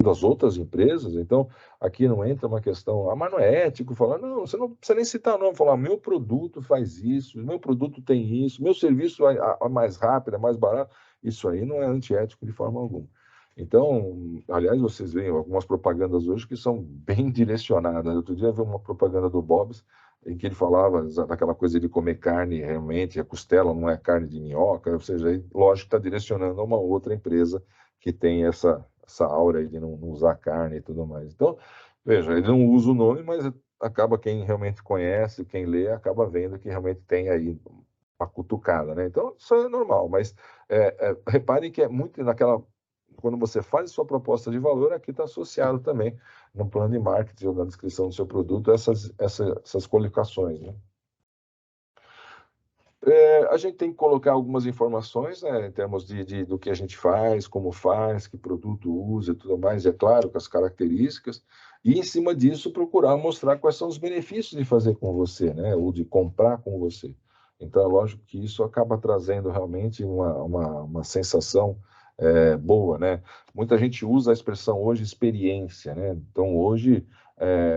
das outras empresas. Então, aqui não entra uma questão, mas não é ético falar, não, você não precisa nem citar nome, falar, meu produto faz isso, meu produto tem isso, meu serviço é mais rápido, é mais barato. Isso aí não é antiético de forma alguma. Então, aliás, vocês veem algumas propagandas hoje que são bem direcionadas. Outro dia eu vi uma propaganda do Bob's em que ele falava daquela coisa de comer carne, realmente, a costela não é carne de minhoca, ou seja, aí, lógico, está direcionando a uma outra empresa que tem essa aura aí de não usar carne e tudo mais. Então, veja, ele não usa o nome, mas acaba quem realmente conhece, quem lê, acaba vendo que realmente tem aí uma cutucada, né? Então, isso é normal, mas reparem que é muito naquela quando você faz a sua proposta de valor, aqui está associado também no plano de marketing ou na descrição do seu produto essas colocações, né? A gente tem que colocar algumas informações, né, em termos do que a gente faz, como faz, que produto usa e tudo mais, é claro, com as características, e em cima disso procurar mostrar quais são os benefícios de fazer com você, né, ou de comprar com você. Então, é lógico que isso acaba trazendo realmente uma sensação boa, né? Muita gente usa a expressão hoje experiência, né? Então, hoje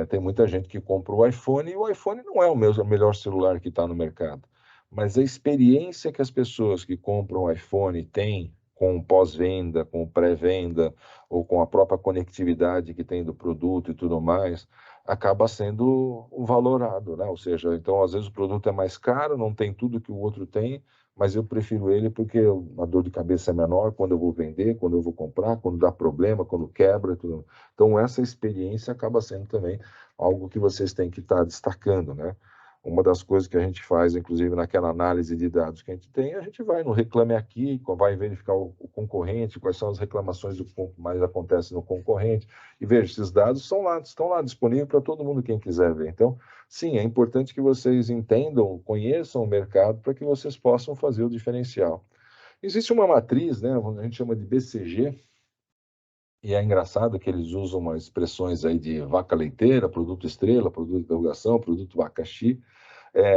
tem muita gente que compra o iPhone e o iPhone não é o melhor celular que está no mercado. Mas a experiência que as pessoas que compram o iPhone têm com o pós-venda, com o pré-venda, ou com a própria conectividade que tem do produto e tudo mais, acaba sendo valorado, né? Ou seja, então às vezes o produto é mais caro, não tem tudo que o outro tem, mas eu prefiro ele porque a dor de cabeça é menor quando eu vou vender, quando eu vou comprar, quando dá problema, quando quebra e tudo. Então essa experiência acaba sendo também algo que vocês têm que estar destacando, né? Uma das coisas que a gente faz, inclusive naquela análise de dados que a gente tem, a gente vai no Reclame Aqui, vai verificar o concorrente, quais são as reclamações que mais acontecem no concorrente, e veja, esses dados estão lá disponíveis para todo mundo, quem quiser ver. Então, sim, é importante que vocês entendam, conheçam o mercado para que vocês possam fazer o diferencial. Existe uma matriz, né, a gente chama de BCG, e é engraçado que eles usam umas expressões aí de vaca leiteira, produto estrela, produto de interrogação, produto abacaxi,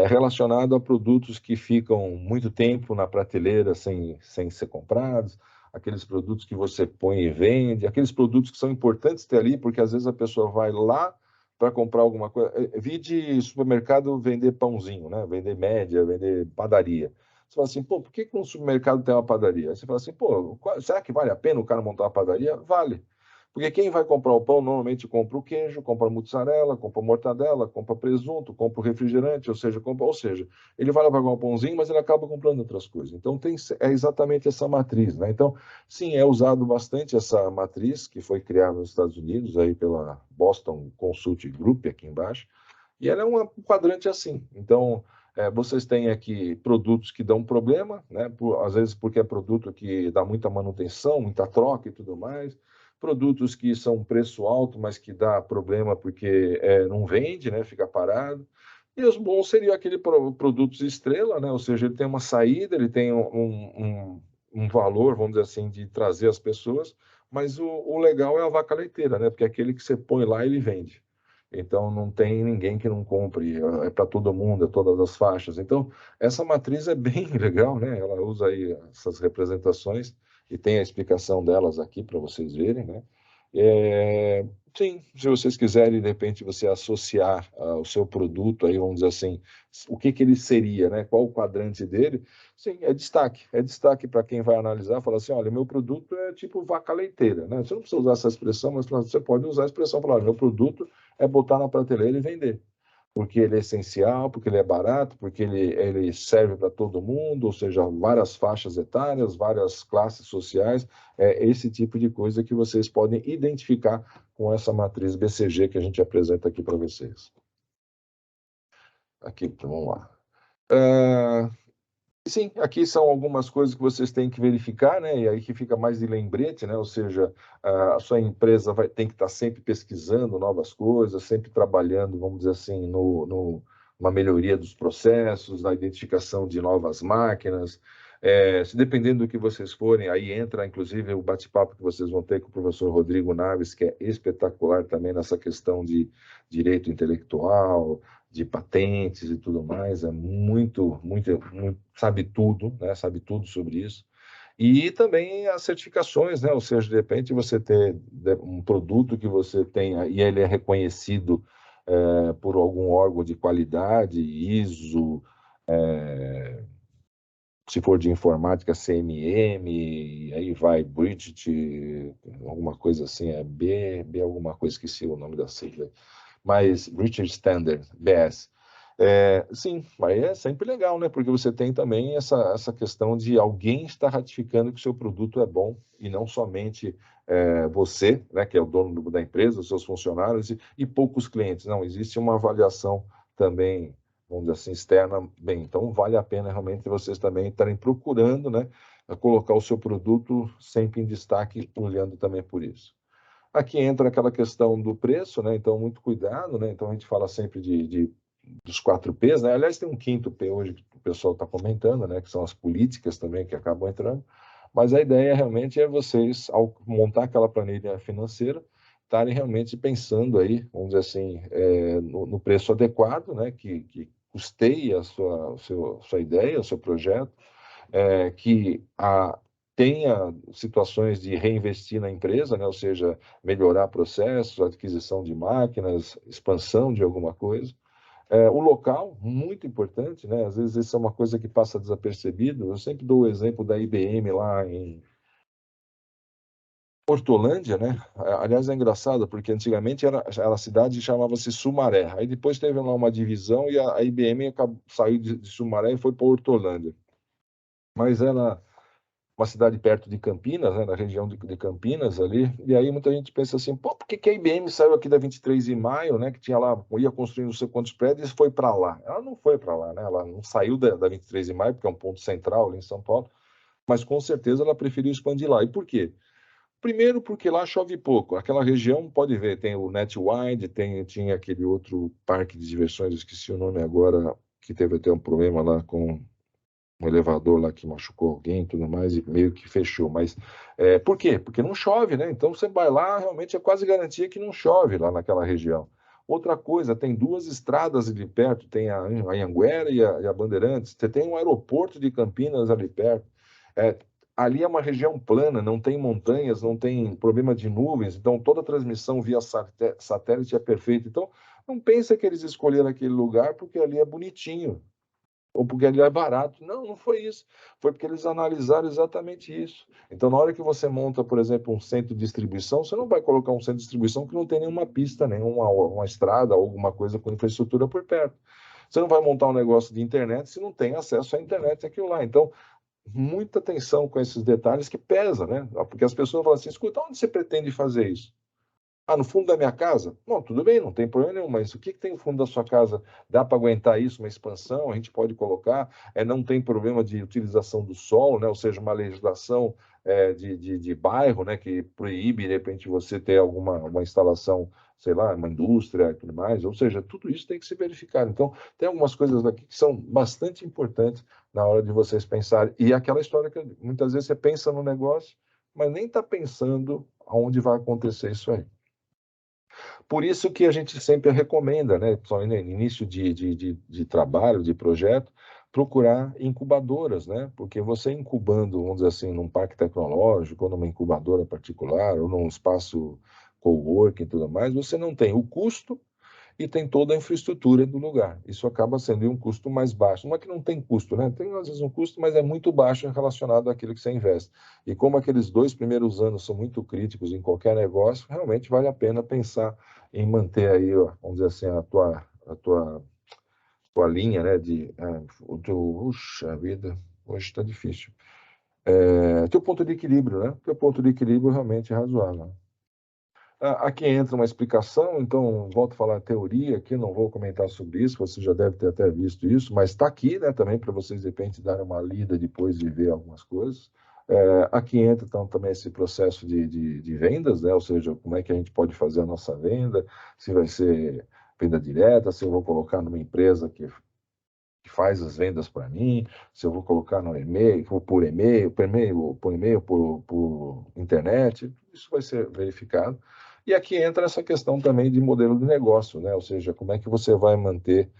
relacionado a produtos que ficam muito tempo na prateleira sem ser comprados, aqueles produtos que você põe e vende, aqueles produtos que são importantes ter ali, porque às vezes a pessoa vai lá para comprar alguma coisa. Vi de supermercado vender pãozinho, né? Vender média, vender padaria. Você fala assim, pô, por que que um supermercado tem uma padaria? Aí você fala assim, pô, será que vale a pena o cara montar uma padaria? Vale. Porque quem vai comprar o pão normalmente compra o queijo, compra a mussarela, compra a mortadela, compra presunto, compra o refrigerante, ou seja, ele vai lá pagar um pãozinho, mas ele acaba comprando outras coisas. Então é exatamente essa matriz, né? Então, sim, é usado bastante essa matriz que foi criada nos Estados Unidos aí pela Boston Consulting Group aqui embaixo, e ela é um quadrante assim. Então, vocês têm aqui produtos que dão problema, né? Às vezes porque é produto que dá muita manutenção, muita troca e tudo mais. Produtos que são preço alto, mas que dá problema porque não vende, né? Fica parado. E os bons seriam aquele produtos estrela, né? Ou seja, ele tem uma saída, ele tem um valor, vamos dizer assim, de trazer as pessoas, mas o legal é a vaca leiteira, né? Porque é aquele que você põe lá, ele vende. Então, não tem ninguém que não compre, é para todo mundo, é todas as faixas. Então, essa matriz é bem legal, né? Ela usa aí essas representações e tem a explicação delas aqui para vocês verem, né? Sim, se vocês quiserem, de repente, você associar o seu produto aí, vamos dizer assim, o que que ele seria, né? Qual o quadrante dele? Sim, é destaque. É destaque para quem vai analisar, falar assim, olha, meu produto é tipo vaca leiteira, né? Você não precisa usar essa expressão, mas você pode usar a expressão, falar, olha, meu produto é botar na prateleira e vender. Porque ele é essencial, porque ele é barato, porque ele serve para todo mundo, ou seja, várias faixas etárias, várias classes sociais, é esse tipo de coisa que vocês podem identificar com essa matriz BCG que a gente apresenta aqui para vocês. Aqui, vamos lá. Sim, aqui são algumas coisas que vocês têm que verificar, né? E aí que fica mais de lembrete, né? Ou seja, a sua empresa tem que estar sempre pesquisando novas coisas, sempre trabalhando, vamos dizer assim, numa melhoria dos processos, na identificação de novas máquinas. Se dependendo do que vocês forem, aí entra, inclusive, o bate-papo que vocês vão ter com o professor Rodrigo Naves, que é espetacular também nessa questão de direito intelectual, de patentes e tudo mais, é muito, sabe tudo, né? Sabe tudo sobre isso. E também as certificações, né? Ou seja, de repente você ter um produto que você tenha e ele é reconhecido por algum órgão de qualidade, ISO, se for de informática, CMM, aí vai Bridget, alguma coisa assim, B alguma coisa, esqueci o nome da sigla, mas British Standard, BS. Sim, mas é sempre legal, né? Porque você tem também essa questão de alguém estar ratificando que o seu produto é bom e não somente você, né, que é o dono da empresa, os seus funcionários e poucos clientes. Não, existe uma avaliação também, vamos dizer assim, externa. Bem, então vale a pena realmente vocês também estarem procurando, né, colocar o seu produto sempre em destaque, olhando também por isso. Aqui entra aquela questão do preço, né? Então, muito cuidado, né? Então, a gente fala sempre dos 4 P's, né? Aliás, tem um quinto P hoje que o pessoal está comentando, né? Que são as políticas também que acabam entrando. Mas a ideia realmente é vocês, ao montar aquela planilha financeira, estarem realmente pensando aí, vamos dizer assim, no preço adequado, né? Que custeie sua ideia, o seu projeto, que tenha situações de reinvestir na empresa, né? Ou seja, melhorar processos, adquisição de máquinas, expansão de alguma coisa. O local, muito importante, né? Às vezes isso é uma coisa que passa desapercebido. Eu sempre dou o exemplo da IBM lá em Hortolândia, né? Aliás, é engraçado, porque antigamente a cidade chamava-se Sumaré. Aí depois teve lá uma divisão e a IBM saiu de Sumaré e foi para Hortolândia. Mas ela uma cidade perto de Campinas, né, na região de Campinas ali, e aí muita gente pensa assim, pô, por que que a IBM saiu aqui da 23 de Maio, né, que tinha lá, ia construindo não sei quantos prédios e foi para lá? Ela não foi para lá, né, ela não saiu da 23 de Maio, porque é um ponto central ali em São Paulo, mas com certeza ela preferiu expandir lá. E por quê? Primeiro porque lá chove pouco, aquela região, pode ver, tem o Netwind, tinha aquele outro parque de diversões, eu esqueci o nome agora, que teve até um problema lá com um elevador lá que machucou alguém e tudo mais, e meio que fechou. Mas por quê? Porque não chove, né? Então você vai lá, realmente é quase garantia que não chove lá naquela região. Outra coisa, tem 2 estradas ali perto, tem a Anhanguera e a Bandeirantes, você tem um aeroporto de Campinas ali perto. É, ali é uma região plana, não tem montanhas, não tem problema de nuvens, então toda a transmissão via satélite é perfeita. Então, não pensa que eles escolheram aquele lugar porque ali é bonitinho. ou porque ele é barato. Não, não foi isso. Foi porque eles analisaram exatamente isso. Então, na hora que você monta, por exemplo, um centro de distribuição, você não vai colocar um centro de distribuição que não tem nenhuma pista, nenhuma uma estrada, alguma coisa com infraestrutura por perto. Você não vai montar um negócio de internet se não tem acesso à internet aquilo lá. Então, muita atenção com esses detalhes que pesa, né? Porque as pessoas falam assim, escuta, onde você pretende fazer isso? Ah, no fundo da minha casa? Bom, tudo bem, não tem problema nenhum, mas o que tem no fundo da sua casa? Dá para aguentar isso, uma expansão? A gente pode colocar, não tem problema de utilização do solo, né? Ou seja, uma legislação de bairro, né? Que proíbe, de repente, você ter alguma uma instalação, sei lá, uma indústria e tudo mais. Ou seja, tudo isso tem que se verificar. Então, tem algumas coisas aqui que são bastante importantes na hora de vocês pensarem. E aquela história que muitas vezes você pensa no negócio, mas nem está pensando aonde vai acontecer isso aí. Por isso que a gente sempre recomenda, né, só no início de trabalho, de projeto, procurar incubadoras, né? Porque você incubando, vamos dizer assim, num parque tecnológico, ou numa incubadora particular, ou num espaço coworking e tudo mais, você não tem o custo e tem toda a infraestrutura do lugar. Isso acaba sendo um custo mais baixo. Não é que não tem custo, né? Tem às vezes um custo, mas é muito baixo relacionado àquilo que você investe. E como aqueles 2 primeiros anos são muito críticos em qualquer negócio, realmente vale a pena pensar em manter aí, ó, vamos dizer assim, a tua linha, né? Puxa vida, hoje está difícil. Teu ponto de equilíbrio, né? Teu ponto de equilíbrio realmente é razoável. Aqui entra uma explicação, então volto a falar teoria aqui, não vou comentar sobre isso, você já deve ter até visto isso, mas está aqui, né, também para vocês de repente darem uma lida depois de ver algumas coisas. Aqui entra então também esse processo de vendas, né, ou seja, como é que a gente pode fazer a nossa venda, se vai ser venda direta, se eu vou colocar numa empresa que faz as vendas para mim, se eu vou colocar no e-mail, por e-mail, por internet, isso vai ser verificado. E aqui entra essa questão também de modelo de negócio, né? Ou seja, como é que você vai manter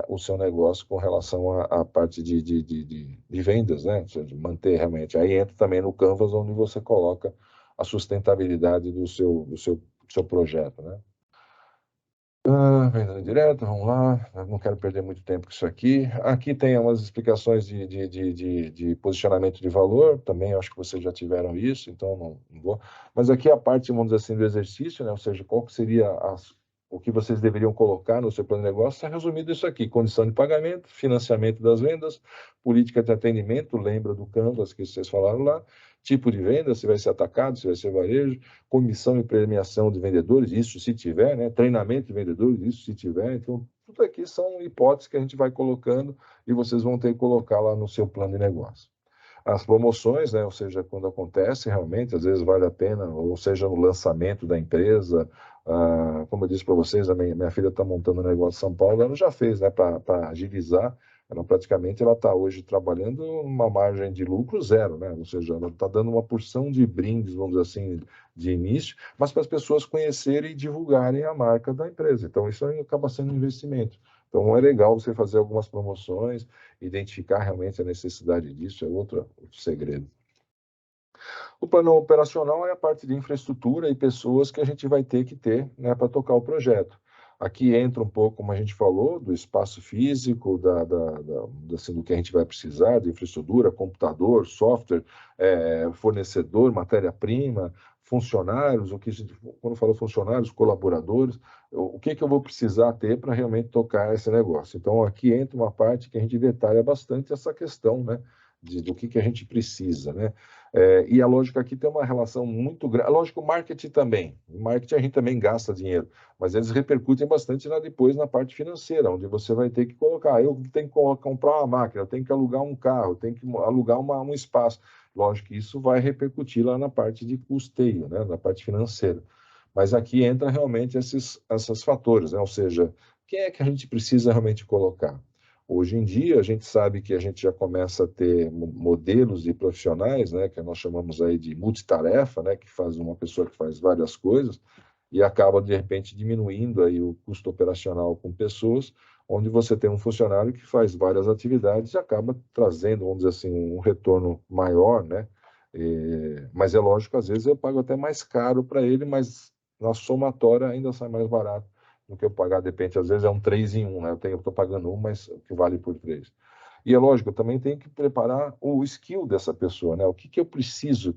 o seu negócio com relação à parte de vendas, né? Ou seja, manter realmente. Aí entra também no Canvas, onde você coloca a sustentabilidade do seu projeto, né? Venda direta, vamos lá. Eu não quero perder muito tempo com isso aqui. Aqui tem umas explicações de posicionamento de valor, também acho que vocês já tiveram isso, então não vou. Mas aqui a parte, vamos dizer assim, do exercício, né? Ou seja, qual que seria o que vocês deveriam colocar no seu plano de negócio, está resumido isso aqui: condição de pagamento, financiamento das vendas, política de atendimento, lembra do Canvas que vocês falaram lá, tipo de venda, se vai ser atacado, se vai ser varejo, comissão e premiação de vendedores, isso se tiver, né? Treinamento de vendedores, isso se tiver. Então, tudo aqui são hipóteses que a gente vai colocando e vocês vão ter que colocar lá no seu plano de negócio. As promoções, né? Ou seja, quando acontece realmente, às vezes vale a pena, ou seja, no lançamento da empresa. Como eu disse para vocês, a minha filha está montando um negócio em São Paulo, ela já fez, né? Para agilizar. Ela está hoje trabalhando uma margem de lucro zero, né? Ou seja, ela está dando uma porção de brindes, vamos dizer assim, de início, mas para as pessoas conhecerem e divulgarem a marca da empresa. Então, isso aí acaba sendo um investimento. Então, é legal você fazer algumas promoções, identificar realmente a necessidade disso, é outro segredo. O plano operacional é a parte de infraestrutura e pessoas que a gente vai ter que ter, né, para tocar o projeto. Aqui entra um pouco, como a gente falou, do espaço físico, assim, do que a gente vai precisar, de infraestrutura, computador, software, fornecedor, matéria-prima, funcionários, quando eu falo funcionários, colaboradores, o que eu vou precisar ter para realmente tocar esse negócio. Então, aqui entra uma parte que a gente detalha bastante essa questão, né, do que a gente precisa, né? E a lógica aqui tem uma relação muito grande. Lógico, o marketing também. O marketing a gente também gasta dinheiro, mas eles repercutem bastante depois na parte financeira, onde você vai ter que colocar. Eu tenho que comprar uma máquina, eu tenho que alugar um carro, eu tenho que alugar um espaço. Lógico que isso vai repercutir lá na parte de custeio, né? Na parte financeira. Mas aqui entra realmente esses fatores, né? Ou seja, quem é que a gente precisa realmente colocar? Hoje em dia, a gente sabe que a gente já começa a ter modelos de profissionais, né, que nós chamamos aí de multitarefa, né, que faz uma pessoa que faz várias coisas e acaba, de repente, diminuindo aí o custo operacional com pessoas, onde você tem um funcionário que faz várias atividades e acaba trazendo, vamos dizer assim, um retorno maior, né? Mas é lógico, às vezes eu pago até mais caro para ele, mas na somatória ainda sai mais barato do que eu pagar, de repente, às vezes é um 3 em 1, né? Eu estou pagando um, mas que vale por 3. E é lógico, eu também tenho que preparar o skill dessa pessoa, né? O que eu preciso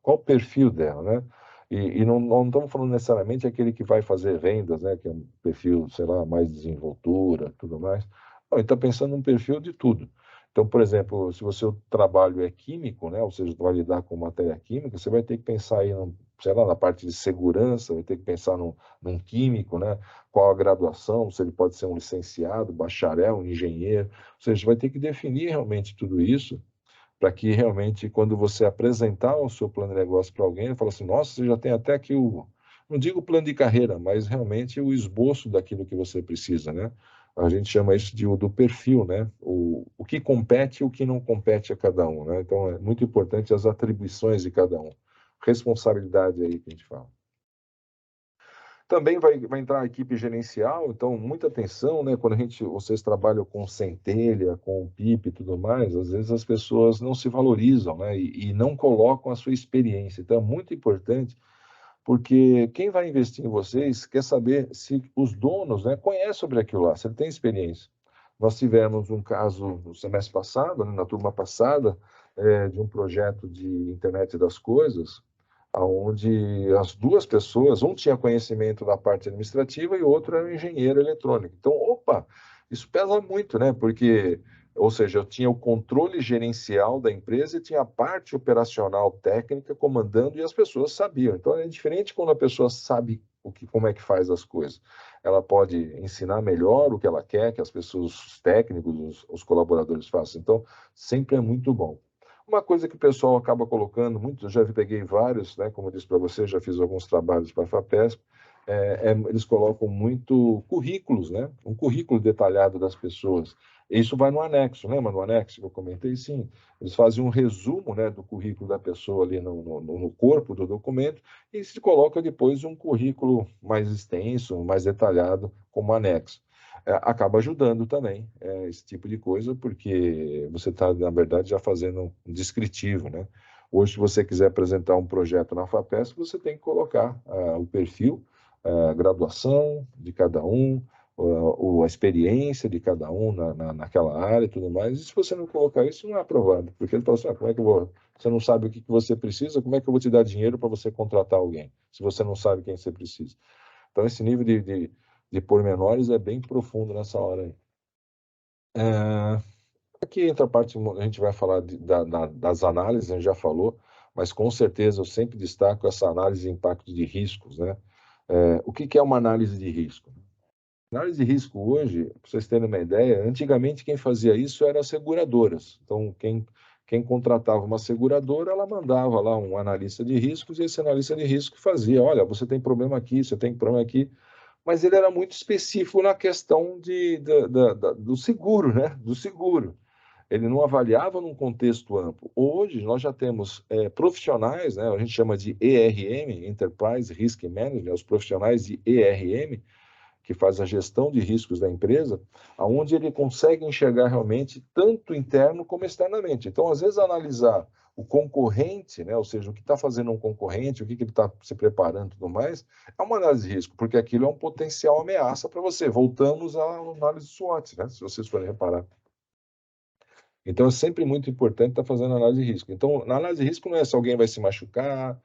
qual o perfil dela, né? E não estamos falando necessariamente aquele que vai fazer vendas, né? Que é um perfil, sei lá, mais desenvoltura, tudo mais. Não, ele está pensando num perfil de tudo. Então, por exemplo, se o seu trabalho é químico, né? Ou seja, vai lidar com matéria química, você vai ter que pensar aí, sei lá, na parte de segurança, vai ter que pensar num químico, né? Qual a graduação, se ele pode ser um licenciado, bacharel, um engenheiro. Ou seja, vai ter que definir realmente tudo isso para que realmente, quando você apresentar o seu plano de negócio para alguém, ele fala assim, nossa, você já tem até aqui não digo plano de carreira, mas realmente o esboço daquilo que você precisa, né? A gente chama isso do perfil, né? O que compete e o que não compete a cada um, né? Então, é muito importante as atribuições de cada um. Responsabilidade aí que a gente fala. Também vai entrar a equipe gerencial, então muita atenção, né? Quando vocês trabalham com centelha, com PIP e tudo mais, às vezes as pessoas não se valorizam, né? E não colocam a sua experiência. Então é muito importante, porque quem vai investir em vocês quer saber se os donos, né, conhecem sobre aquilo lá, se ele tem experiência. Nós tivemos um caso no semestre passado, né, na turma passada, de um projeto de internet das coisas, onde as duas pessoas, um tinha conhecimento da parte administrativa e o outro era um engenheiro eletrônico. Então, opa, isso pesa muito, né? Porque, ou seja, eu tinha o controle gerencial da empresa e tinha a parte operacional técnica comandando e as pessoas sabiam. Então, é diferente quando a pessoa sabe como é que faz as coisas. Ela pode ensinar melhor o que ela quer que as pessoas, os técnicos, os colaboradores façam. Então, sempre é muito bom. Uma coisa que o pessoal acaba colocando muito, eu já peguei vários, né, como eu disse para você, já fiz alguns trabalhos para a FAPESP, eles colocam muito currículos, né, um currículo detalhado das pessoas. Isso vai no anexo, lembra no anexo que eu comentei? Sim, eles fazem um resumo, né, do currículo da pessoa ali no corpo do documento e se coloca depois um currículo mais extenso, mais detalhado como anexo. Acaba ajudando também esse tipo de coisa, porque você está, na verdade, já fazendo um descritivo, né? Hoje, se você quiser apresentar um projeto na FAPESP, você tem que colocar o perfil, a graduação de cada um, a experiência de cada um naquela área e tudo mais. E se você não colocar isso, não é aprovado, porque ele fala assim, como é que eu vou... Você não sabe o que você precisa, como é que eu vou te dar dinheiro para você contratar alguém, se você não sabe quem você precisa? Então, esse nível de pormenores é bem profundo nessa hora aí. Aqui entra a parte, a gente vai falar das análises, a gente já falou, mas com certeza eu sempre destaco essa análise de impacto de riscos, né? O que é uma análise de risco? Análise de risco hoje, para vocês terem uma ideia, antigamente quem fazia isso eram as seguradoras. Então, quem contratava uma seguradora, ela mandava lá um analista de riscos e esse analista de risco fazia, olha, você tem problema aqui, você tem problema aqui, mas ele era muito específico na questão do seguro, né? Do seguro. Ele não avaliava num contexto amplo. Hoje, nós já temos profissionais, né? A gente chama de ERM, Enterprise Risk Management, os profissionais de ERM, que faz a gestão de riscos da empresa, aonde ele consegue enxergar realmente tanto interno como externamente. Então, às vezes, analisar o concorrente, né, ou seja, o que está fazendo um concorrente, o que ele está se preparando e tudo mais, é uma análise de risco, porque aquilo é um potencial ameaça para você. Voltamos à análise SWOT, né, se vocês forem reparar. Então, é sempre muito importante estar fazendo análise de risco. Então, na análise de risco não é se alguém vai se machucar,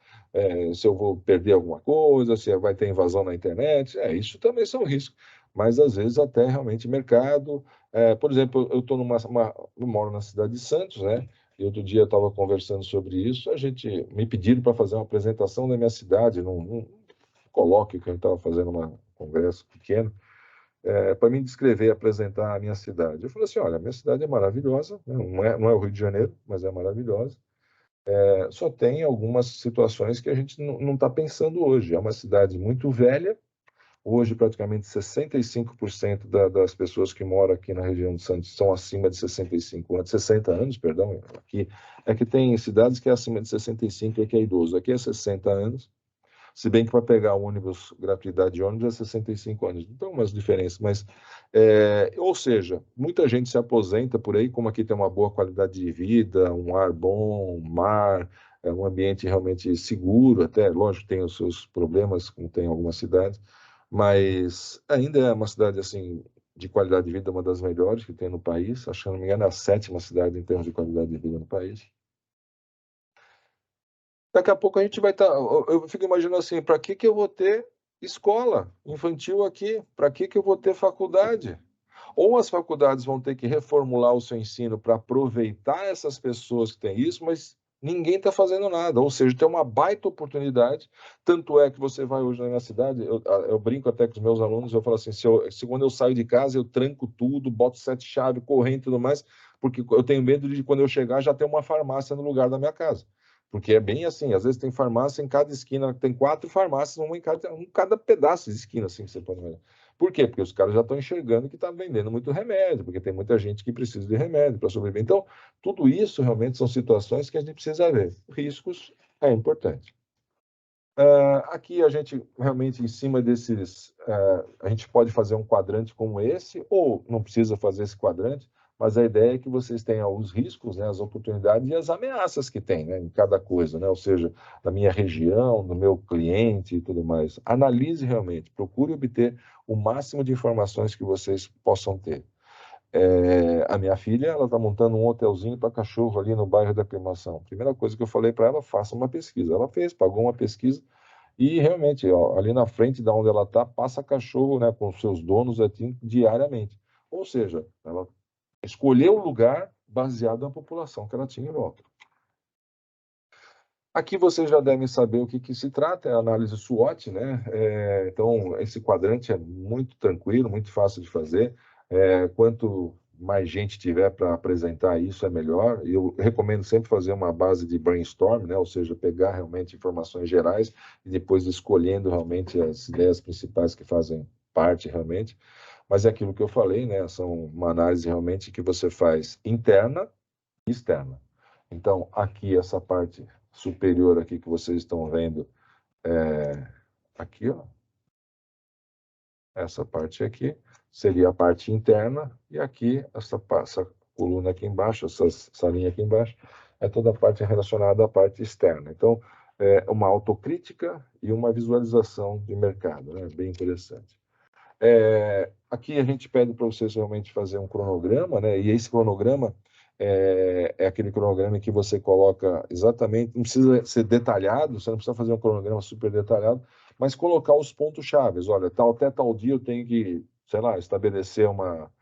se eu vou perder alguma coisa, se vai ter invasão na internet. Isso também são riscos. Mas, às vezes, até realmente mercado. Por exemplo, eu moro na cidade de Santos, né? E outro dia eu estava conversando sobre isso. Me pediram para fazer uma apresentação da minha cidade, num colóquio que a gente estava fazendo um congresso pequeno para mim descrever e apresentar a minha cidade. Eu falei assim, olha, a minha cidade é maravilhosa, né? Não é o Rio de Janeiro, mas é maravilhosa. Só tem algumas situações que a gente não está pensando hoje. É uma cidade muito velha. Hoje, praticamente 65% das pessoas que moram aqui na região de Santos são acima de 65 anos, 60 anos, perdão. Aqui, é que tem cidades que é acima de 65 e que é idoso. Aqui é 60 anos. Se bem que para pegar o ônibus, gratuidade de ônibus é 65 anos. Então, umas diferenças. Mas, ou seja, muita gente se aposenta por aí, como aqui tem uma boa qualidade de vida, um ar bom, um mar, um ambiente realmente seguro, até, lógico, tem os seus problemas, como tem em algumas cidades, mas ainda é uma cidade, assim, de qualidade de vida, uma das melhores que tem no país. Acho que, se não me engano, é a 7ª cidade em termos de qualidade de vida no país. Daqui a pouco a gente vai estar... Eu fico imaginando assim, para que eu vou ter escola infantil aqui? Para que eu vou ter faculdade? Ou as faculdades vão ter que reformular o seu ensino para aproveitar essas pessoas que têm isso, mas ninguém está fazendo nada. Ou seja, tem uma baita oportunidade. Tanto é que você vai hoje na minha cidade, eu brinco até com os meus alunos, eu falo assim, se quando eu saio de casa, eu tranco tudo, boto 7 chaves, corrente e tudo mais, porque eu tenho medo de quando eu chegar já ter uma farmácia no lugar da minha casa. Porque é bem assim, às vezes tem farmácia em cada esquina, tem 4 farmácias, uma em cada pedaço de esquina, assim, que você pode ver. Por quê? Porque os caras já estão enxergando que está vendendo muito remédio, porque tem muita gente que precisa de remédio para sobreviver. Então, tudo isso realmente são situações que a gente precisa ver. Riscos é importante. Aqui a gente realmente, em cima desses, a gente pode fazer um quadrante como esse, ou não precisa fazer esse quadrante, mas a ideia é que vocês tenham os riscos, né, as oportunidades e as ameaças que tem, né, em cada coisa, né, ou seja, na minha região, no meu cliente e tudo mais. Analise realmente, procure obter o máximo de informações que vocês possam ter. A minha filha, ela está montando um hotelzinho para cachorro ali no bairro da Aclimação. Primeira coisa que eu falei para ela, faça uma pesquisa. Ela fez, pagou uma pesquisa e realmente, ó, ali na frente da onde ela está, passa cachorro, né, com seus donos assim, diariamente. Ou seja, ela escolheu o lugar baseado na população que ela tinha em volta. Aqui vocês já devem saber o que se trata, é a análise SWOT, né? Então, esse quadrante é muito tranquilo, muito fácil de fazer. Quanto mais gente tiver para apresentar isso, é melhor. Eu recomendo sempre fazer uma base de brainstorm, né? Ou seja, pegar realmente informações gerais e depois escolhendo realmente as ideias principais que fazem parte realmente. Mas é aquilo que eu falei, né? São uma análise realmente que você faz interna e externa. Então, aqui, essa parte superior aqui que vocês estão vendo, aqui, ó, essa parte aqui, seria a parte interna, e aqui, essa coluna aqui embaixo, essa linha aqui embaixo, é toda a parte relacionada à parte externa. Então, é uma autocrítica e uma visualização de mercado, né? Bem interessante. Aqui a gente pede para vocês realmente fazer um cronograma, né? E esse cronograma é aquele cronograma em que você coloca exatamente, não precisa ser detalhado, você não precisa fazer um cronograma super detalhado, mas colocar os pontos chaves. Olha, até tal dia eu tenho que, sei lá, estabelecer uma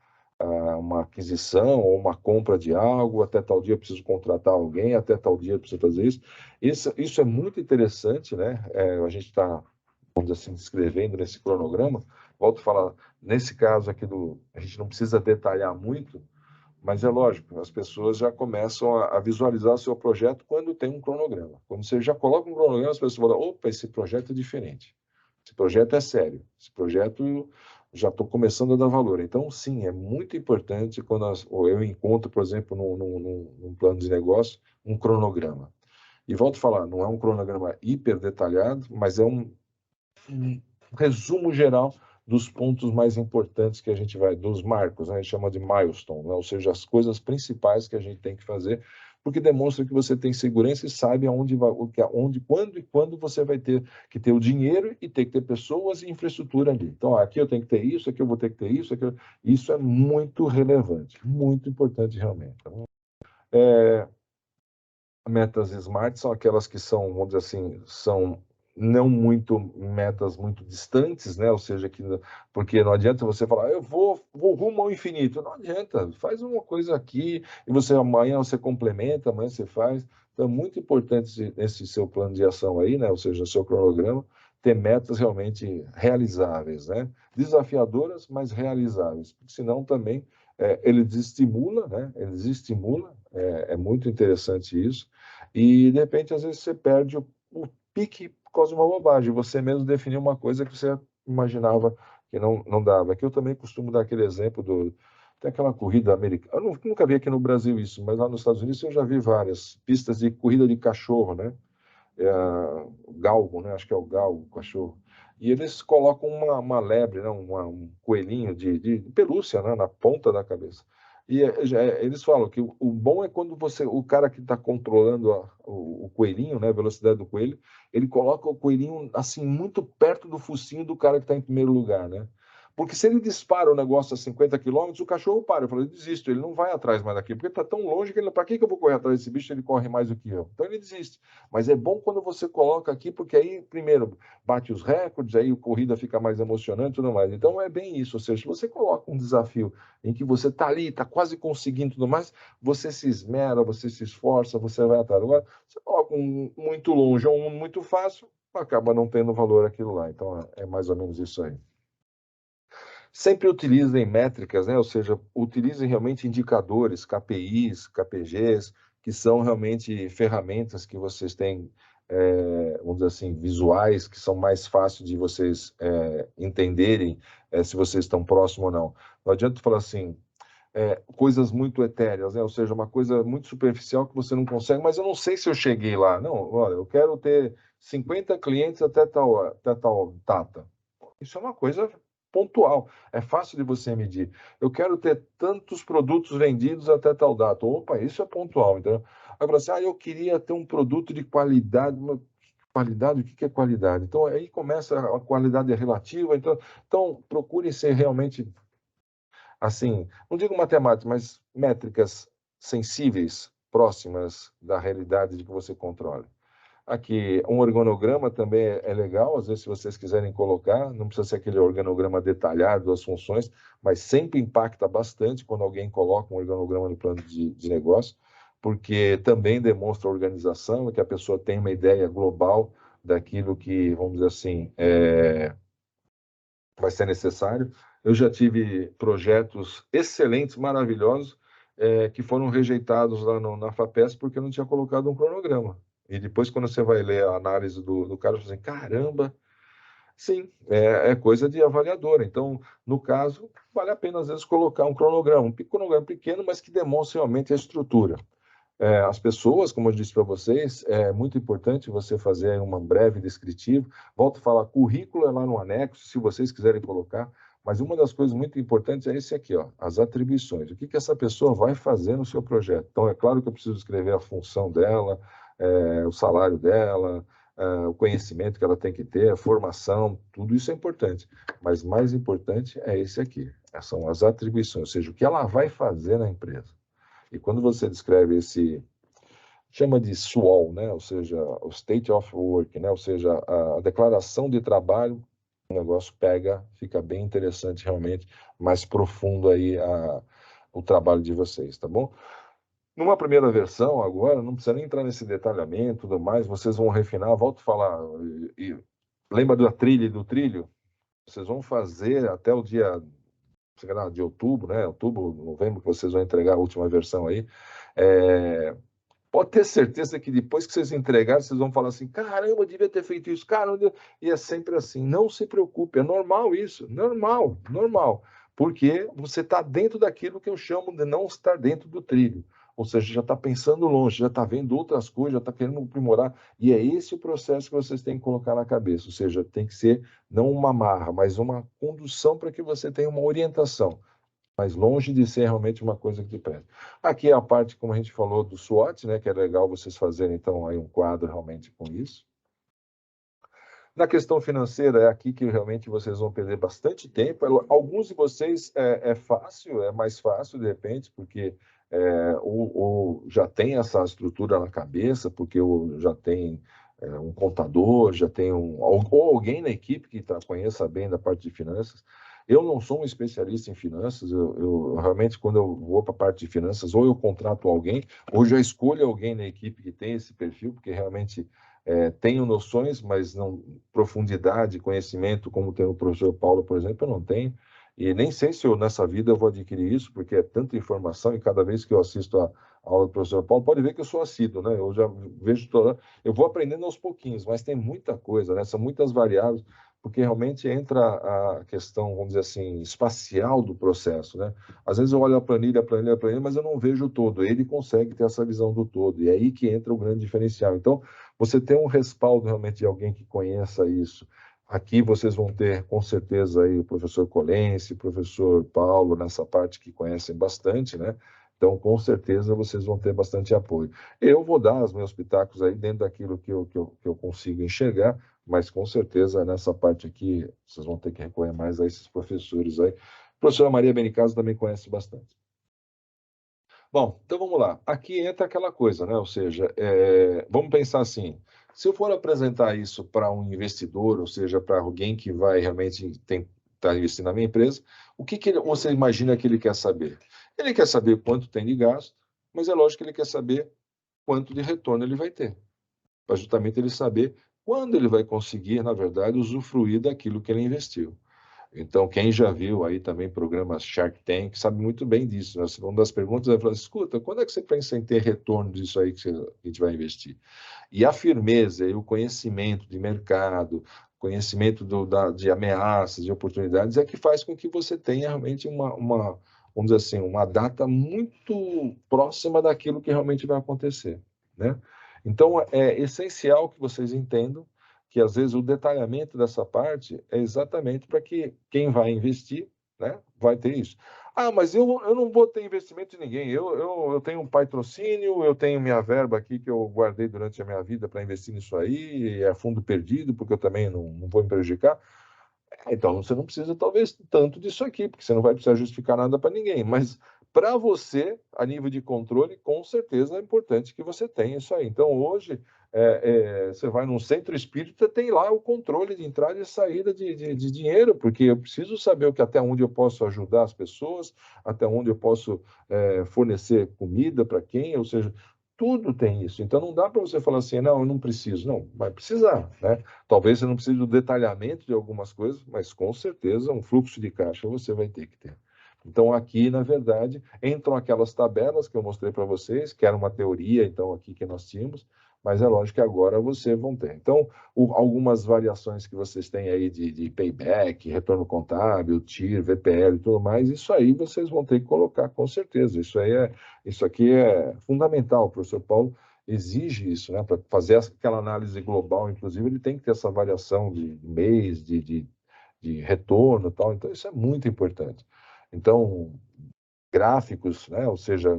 aquisição ou uma compra de algo, até tal dia eu preciso contratar alguém, até tal dia eu preciso fazer isso. Isso é muito interessante, né? A gente está, vamos dizer assim, descrevendo nesse cronograma. Volto a falar, nesse caso aqui a gente não precisa detalhar muito, mas é lógico, as pessoas já começam a visualizar o seu projeto quando tem um cronograma. Quando você já coloca um cronograma, as pessoas falam, opa, esse projeto é diferente, esse projeto é sério, esse projeto já estou começando a dar valor. Então, sim, é muito importante quando eu encontro, por exemplo, num plano de negócio, um cronograma. E volto a falar, não é um cronograma hiper detalhado, mas é um resumo geral dos pontos mais importantes que a gente vai, dos marcos, né? A gente chama de milestone, né? Ou seja, as coisas principais que a gente tem que fazer, porque demonstra que você tem segurança e sabe aonde vai, onde, quando e quando você vai ter que ter o dinheiro e ter que ter pessoas e infraestrutura ali. Então, aqui eu tenho que ter isso, aqui eu vou ter que ter isso, aqui isso é muito relevante, muito importante realmente. Então, metas smart são aquelas que são, vamos dizer assim, são não muito metas muito distantes, né? Ou seja, porque não adianta você falar, eu vou rumo ao infinito. Não adianta, faz uma coisa aqui e amanhã você complementa, amanhã você faz. Então é muito importante esse seu plano de ação aí, né? Ou seja, o seu cronograma, ter metas realmente realizáveis, né? Desafiadoras, mas realizáveis, porque senão também ele desestimula, né? Ele desestimula, é muito interessante isso. E, de repente, às vezes você perde o pique por causa de uma bobagem. Você mesmo definiu uma coisa que você imaginava que não dava. Aqui eu também costumo dar aquele exemplo tem aquela corrida americana. Eu nunca vi aqui no Brasil isso, mas lá nos Estados Unidos eu já vi várias pistas de corrida de cachorro, né? O galgo, né? Acho que é o galgo, o cachorro. E eles colocam uma lebre, né? Um coelhinho de pelúcia, né? Na ponta da cabeça. E eles falam que o bom é quando o cara que está controlando o coelhinho, né? A velocidade do coelho, ele coloca o coelhinho assim muito perto do focinho do cara que está em primeiro lugar, né? Porque se ele dispara o negócio a 50 quilômetros, o cachorro para. Eu falei, eu desisto, ele não vai atrás mais daqui, porque está tão longe que ele, para que eu vou correr atrás desse bicho? Ele corre mais do que eu. Então ele desiste. Mas é bom quando você coloca aqui, porque aí, primeiro, bate os recordes, aí a corrida fica mais emocionante e tudo mais. Então é bem isso. Ou seja, se você coloca um desafio em que você está ali, está quase conseguindo tudo mais, você se esmera, você se esforça, você vai atrás. Agora, você coloca um muito longe ou um muito fácil, acaba não tendo valor aquilo lá. Então é mais ou menos isso aí. Sempre utilizem métricas, né? Ou seja, utilizem realmente indicadores, KPIs, KPGs, que são realmente ferramentas que vocês têm, vamos dizer assim, visuais, que são mais fáceis de vocês entenderem se vocês estão próximos ou não. Não adianta falar assim, coisas muito etéreas, né? Ou seja, uma coisa muito superficial que você não consegue, mas eu não sei se eu cheguei lá. Não, olha, eu quero ter 50 clientes até tal data. Isso é uma coisa pontual, é fácil de você medir. Eu quero ter tantos produtos vendidos até tal data. Opa, isso é pontual. Então, agora assim, eu queria ter um produto de qualidade. Qualidade, o que é qualidade? Então, aí começa a qualidade relativa. Então procure ser realmente, assim, não digo matemática, mas métricas sensíveis, próximas da realidade de que você controla. Aqui, um organograma também é legal, às vezes, se vocês quiserem colocar, não precisa ser aquele organograma detalhado das funções, mas sempre impacta bastante quando alguém coloca um organograma no plano de negócio, porque também demonstra organização, que a pessoa tem uma ideia global daquilo que, vamos dizer assim, vai ser necessário. Eu já tive projetos excelentes, maravilhosos, que foram rejeitados lá na FAPESP porque eu não tinha colocado um cronograma. E depois, quando você vai ler a análise do cara, você fala assim, caramba, sim, é coisa de avaliadora. Então, no caso, vale a pena, às vezes, colocar um cronograma pequeno, mas que demonstre realmente a estrutura. As pessoas, como eu disse para vocês, é muito importante você fazer uma breve descritivo. Volto a falar, currículo é lá no anexo, se vocês quiserem colocar, mas uma das coisas muito importantes é esse aqui, ó, as atribuições. O que essa pessoa vai fazer no seu projeto? Então, é claro que eu preciso escrever a função dela, o salário dela, o conhecimento que ela tem que ter, a formação, tudo isso é importante. Mas mais importante é esse aqui, são as atribuições, ou seja, o que ela vai fazer na empresa. E quando você descreve chama de SWOT, né? Ou seja, o State of Work, né? Ou seja, a declaração de trabalho, o negócio pega, fica bem interessante realmente, mais profundo aí o trabalho de vocês, tá bom? Numa primeira versão, agora, não precisa nem entrar nesse detalhamento e tudo mais, vocês vão refinar, volto a falar, lembra da trilha e do trilho? Vocês vão fazer até o dia de outubro, né? Outubro, novembro, que vocês vão entregar a última versão aí. Pode ter certeza que depois que vocês entregarem, vocês vão falar assim, caramba, eu devia ter feito isso, caramba, e é sempre assim. Não se preocupe, é normal isso, normal, porque você está dentro daquilo que eu chamo de não estar dentro do trilho. Ou seja, já está pensando longe, já está vendo outras coisas, já está querendo aprimorar, e é esse o processo que vocês têm que colocar na cabeça. Ou seja, tem que ser não uma marra, mas uma condução para que você tenha uma orientação, mas longe de ser realmente uma coisa que te prende. Aqui é a parte, como a gente falou, do SWOT, né, que é legal vocês fazerem, então, aí um quadro realmente com isso. Na questão financeira, é aqui que realmente vocês vão perder bastante tempo. Alguns de vocês é fácil, é mais fácil, de repente, porque ou já tem essa estrutura na cabeça, porque já tem um contador, já tem ou alguém na equipe que conheça bem da parte de finanças. Eu não sou um especialista em finanças, eu realmente, quando eu vou para a parte de finanças, ou eu contrato alguém, ou já escolho alguém na equipe que tem esse perfil, porque realmente tenho noções, mas não profundidade, conhecimento, como tem o professor Paulo, por exemplo, eu não tenho. E nem sei se nessa vida eu vou adquirir isso, porque é tanta informação e cada vez que eu assisto a aula do professor Paulo, pode ver que eu sou assíduo, né? Eu já vejo eu vou aprendendo aos pouquinhos, mas tem muita coisa, né? São muitas variáveis, porque realmente entra a questão, vamos dizer assim, espacial do processo, né? Às vezes eu olho a planilha, mas eu não vejo o todo. Ele consegue ter essa visão do todo, e é aí que entra o grande diferencial. Então, você tem um respaldo realmente de alguém que conheça isso. Aqui vocês vão ter, com certeza, aí, o professor Colense, o professor Paulo, nessa parte que conhecem bastante, né? Então, com certeza, vocês vão ter bastante apoio. Eu vou dar os meus pitacos aí dentro daquilo que eu consigo enxergar, mas com certeza nessa parte aqui vocês vão ter que recorrer mais a esses professores aí. A professora Maria Benincasa também conhece bastante. Bom, então vamos lá. Aqui entra aquela coisa, né? Ou seja, vamos pensar assim: se eu for apresentar isso para um investidor, ou seja, para alguém que vai realmente estar investindo na minha empresa, o que você imagina que ele quer saber? Ele quer saber quanto tem de gasto, mas é lógico que ele quer saber quanto de retorno ele vai ter, para justamente ele saber quando ele vai conseguir, na verdade, usufruir daquilo que ele investiu. Então, quem já viu aí também programas Shark Tank sabe muito bem disso, né? Uma das perguntas é falar: escuta, quando é que você pensa em ter retorno disso aí que a gente vai investir? E a firmeza e o conhecimento de mercado, conhecimento de ameaças, de oportunidades, é que faz com que você tenha realmente vamos dizer assim, uma data muito próxima daquilo que realmente vai acontecer, né? Então, é essencial que vocês entendam que, às vezes, o detalhamento dessa parte é exatamente para que quem vai investir, né, vai ter isso. Ah, mas eu não vou ter investimento de ninguém. Eu tenho um patrocínio, eu tenho minha verba aqui que eu guardei durante a minha vida para investir nisso aí, é fundo perdido, porque eu também não vou me prejudicar. Então, você não precisa, talvez, tanto disso aqui, porque você não vai precisar justificar nada para ninguém. Mas, para você, a nível de controle, com certeza é importante que você tenha isso aí. Então, hoje, você vai num centro espírita, tem lá o controle de entrada e saída de dinheiro, porque eu preciso saber até onde eu posso ajudar as pessoas, até onde eu posso fornecer comida para quem, ou seja, tudo tem isso. Então, não dá para você falar assim: não, eu não preciso. Não, vai precisar, né? Talvez você não precise do detalhamento de algumas coisas, mas com certeza um fluxo de caixa você vai ter que ter. Então, aqui, na verdade, entram aquelas tabelas que eu mostrei para vocês, que era uma teoria, então, aqui que nós tínhamos, mas é lógico que agora vocês vão ter. Então, algumas variações que vocês têm aí de payback, retorno contábil, TIR, VPL e tudo mais, isso aí vocês vão ter que colocar, com certeza. Isso aqui é fundamental. O professor Paulo exige isso, né? Para fazer aquela análise global, inclusive, ele tem que ter essa variação de mês, de retorno e tal. Então, isso é muito importante. Então, gráficos, né? Ou seja,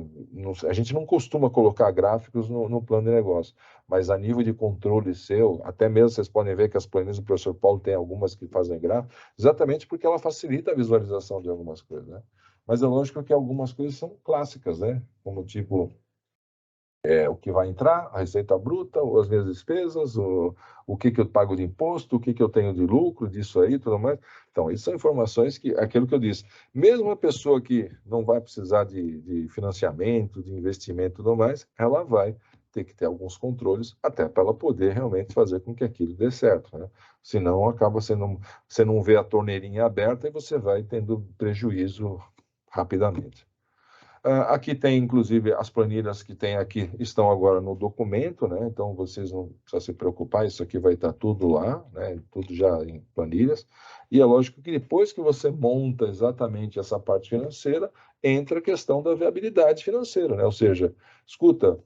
a gente não costuma colocar gráficos no plano de negócio, mas a nível de controle seu, até mesmo vocês podem ver que as planilhas do professor Paulo tem algumas que fazem gráfico, exatamente porque ela facilita a visualização de algumas coisas, né? Mas é lógico que algumas coisas são clássicas, né? Como tipo o que vai entrar, a receita bruta, as minhas despesas, o que eu pago de imposto, o que eu tenho de lucro disso aí, tudo mais. Então, isso são informações que, aquilo que eu disse, mesmo a pessoa que não vai precisar de financiamento, de investimento e tudo mais, ela vai ter que ter alguns controles até para ela poder realmente fazer com que aquilo dê certo, né? Senão, acaba sendo, você não vê a torneirinha aberta e você vai tendo prejuízo rapidamente. Aqui tem, inclusive, as planilhas que tem aqui estão agora no documento, né? Então, vocês não precisam se preocupar, isso aqui vai estar tudo lá, né? Tudo já em planilhas. E é lógico que depois que você monta exatamente essa parte financeira, entra a questão da viabilidade financeira, né? Ou seja, escuta,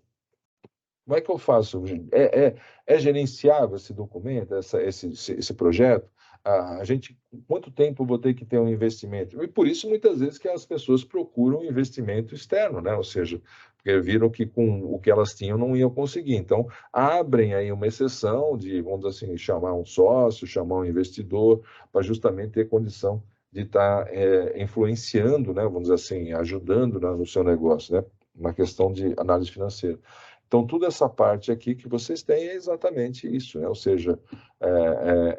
como é que eu faço? É gerenciável esse documento, esse projeto? A gente, quanto tempo vou ter que ter um investimento? E por isso, muitas vezes, que as pessoas procuram investimento externo, né? Ou seja, porque viram que com o que elas tinham não iam conseguir. Então, abrem aí uma exceção de, vamos dizer assim, chamar um sócio, chamar um investidor, para justamente ter condição de estar influenciando, né? Vamos dizer assim, ajudando, né, no seu negócio, né? Uma questão de análise financeira. Então, toda essa parte aqui que vocês têm é exatamente isso, né? Ou seja,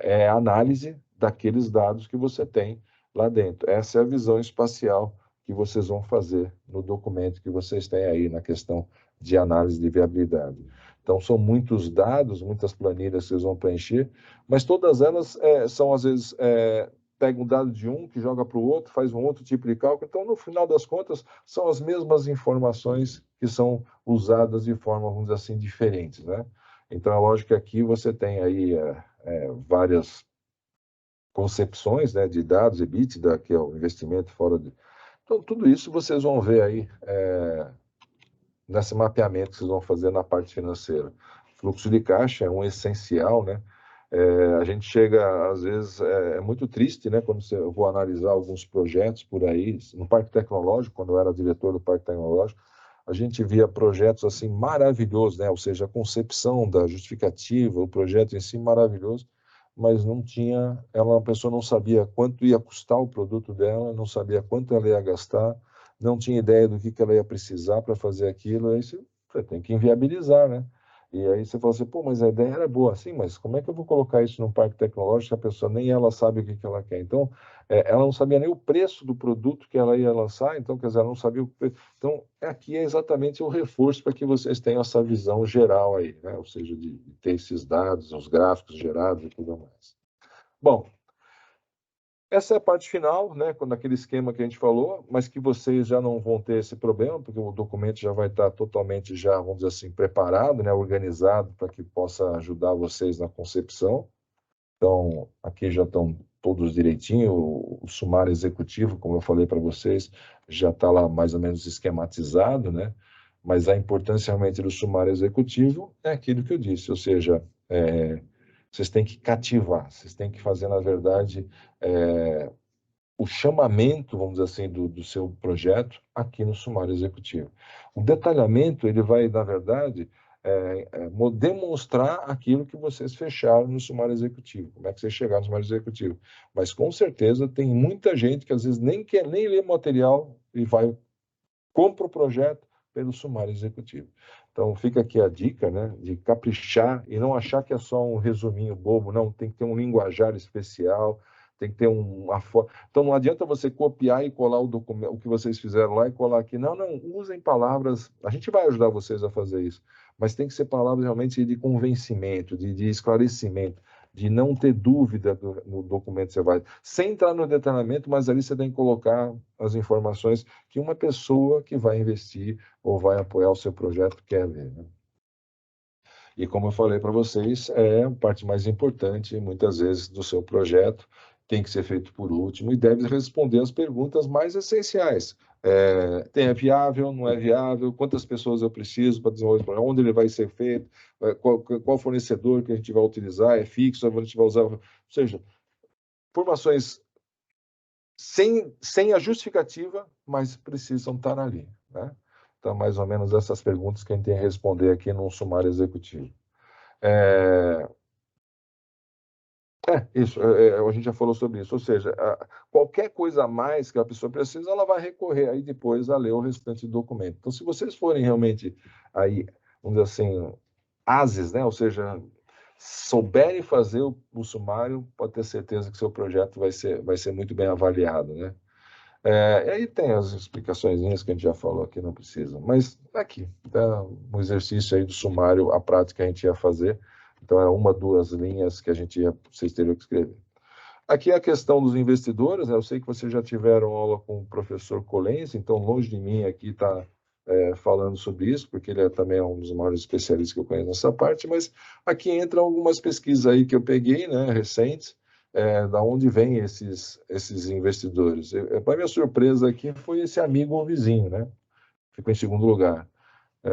é a análise daqueles dados que você tem lá dentro. Essa é a visão espacial que vocês vão fazer no documento que vocês têm aí na questão de análise de viabilidade. Então, são muitos dados, muitas planilhas que vocês vão preencher, mas todas elas são, às vezes, pega um dado de um, que joga para o outro, faz um outro tipo de cálculo. Então, no final das contas, são as mesmas informações que são usadas de forma, vamos dizer assim, diferentes, né? Então, é lógico que aqui você tem aí várias concepções, né, de dados, EBITDA, que é o investimento fora de... Então, tudo isso vocês vão ver aí nesse mapeamento que vocês vão fazer na parte financeira. Fluxo de caixa é um essencial, né? A gente chega, às vezes, é muito triste, né? Quando eu vou analisar alguns projetos por aí, no Parque Tecnológico, quando eu era diretor do Parque Tecnológico, a gente via projetos assim maravilhosos, né? Ou seja, a concepção da justificativa, o projeto em si maravilhoso, mas não tinha, a pessoa não sabia quanto ia custar o produto dela, não sabia quanto ela ia gastar, não tinha ideia do que ela ia precisar para fazer aquilo, aí você tem que inviabilizar, né? E aí você fala assim, pô, mas a ideia era boa, sim, mas como é que eu vou colocar isso num parque tecnológico se a pessoa nem ela sabe o que ela quer? Então, ela não sabia nem o preço do produto que ela ia lançar, então, quer dizer, ela não sabia o preço. Então, aqui é exatamente o reforço para que vocês tenham essa visão geral aí, né? Ou seja, de ter esses dados, os gráficos gerados e tudo mais. Bom, essa é a parte final, né, naquele esquema que a gente falou, mas que vocês já não vão ter esse problema, porque o documento já vai estar totalmente já, vamos dizer assim, preparado, né, organizado para que possa ajudar vocês na concepção. Então, aqui já estão todos direitinho, o sumário executivo, como eu falei para vocês, já está lá mais ou menos esquematizado, né? Mas a importância realmente do sumário executivo é aquilo que eu disse, ou seja, vocês têm que cativar, vocês têm que fazer, na verdade, o chamamento, vamos dizer assim, do seu projeto aqui no sumário executivo. O detalhamento, ele vai, na verdade, demonstrar aquilo que vocês fecharam no sumário executivo, como é que vocês chegaram no sumário executivo. Mas, com certeza, tem muita gente que, às vezes, nem quer nem ler material e compra o projeto pelo sumário executivo. Então, fica aqui a dica, né, de caprichar e não achar que é só um resuminho bobo, não, tem que ter um linguajar especial, tem que ter uma forma. Então, não adianta você copiar e colar o documento, o que vocês fizeram lá e colar aqui. Não, não, usem palavras. A gente vai ajudar vocês a fazer isso, mas tem que ser palavras realmente de convencimento, de esclarecimento, de não ter dúvida no documento que você vai. Sem entrar no detalhamento, mas ali você tem que colocar as informações que uma pessoa que vai investir ou vai apoiar o seu projeto quer ver, né? E como eu falei para vocês, é a parte mais importante, muitas vezes, do seu projeto, tem que ser feito por último e deve responder as perguntas mais essenciais. É viável, não é viável? Quantas pessoas eu preciso para desenvolver esse projeto? Onde ele vai ser feito? Qual fornecedor que a gente vai utilizar? É fixo? A gente vai usar? Ou seja, informações sem a justificativa, mas precisam estar ali, né? Então, mais ou menos essas perguntas que a gente tem que responder aqui num sumário executivo. Isso, a gente já falou sobre isso, ou seja, qualquer coisa a mais que a pessoa precisa, ela vai recorrer aí depois a ler o restante do documento. Então, se vocês forem realmente aí, vamos dizer assim, ágeis, né, ou seja, souberem fazer o sumário, pode ter certeza que seu projeto vai ser muito bem avaliado, né? E aí tem as explicações que a gente já falou aqui, não precisa. Mas aqui, tá um exercício aí do sumário, a prática que a gente ia fazer. Então, é uma, duas linhas que vocês teriam que escrever. Aqui é a questão dos investidores, né? Eu sei que vocês já tiveram aula com o professor Colenso, então longe de mim aqui está falando sobre isso, porque ele também é um dos maiores especialistas que eu conheço nessa parte, mas aqui entram algumas pesquisas aí que eu peguei, né, recentes, da onde vêm esses investidores. Para minha surpresa aqui foi esse amigo ou vizinho, né? Ficou em segundo lugar.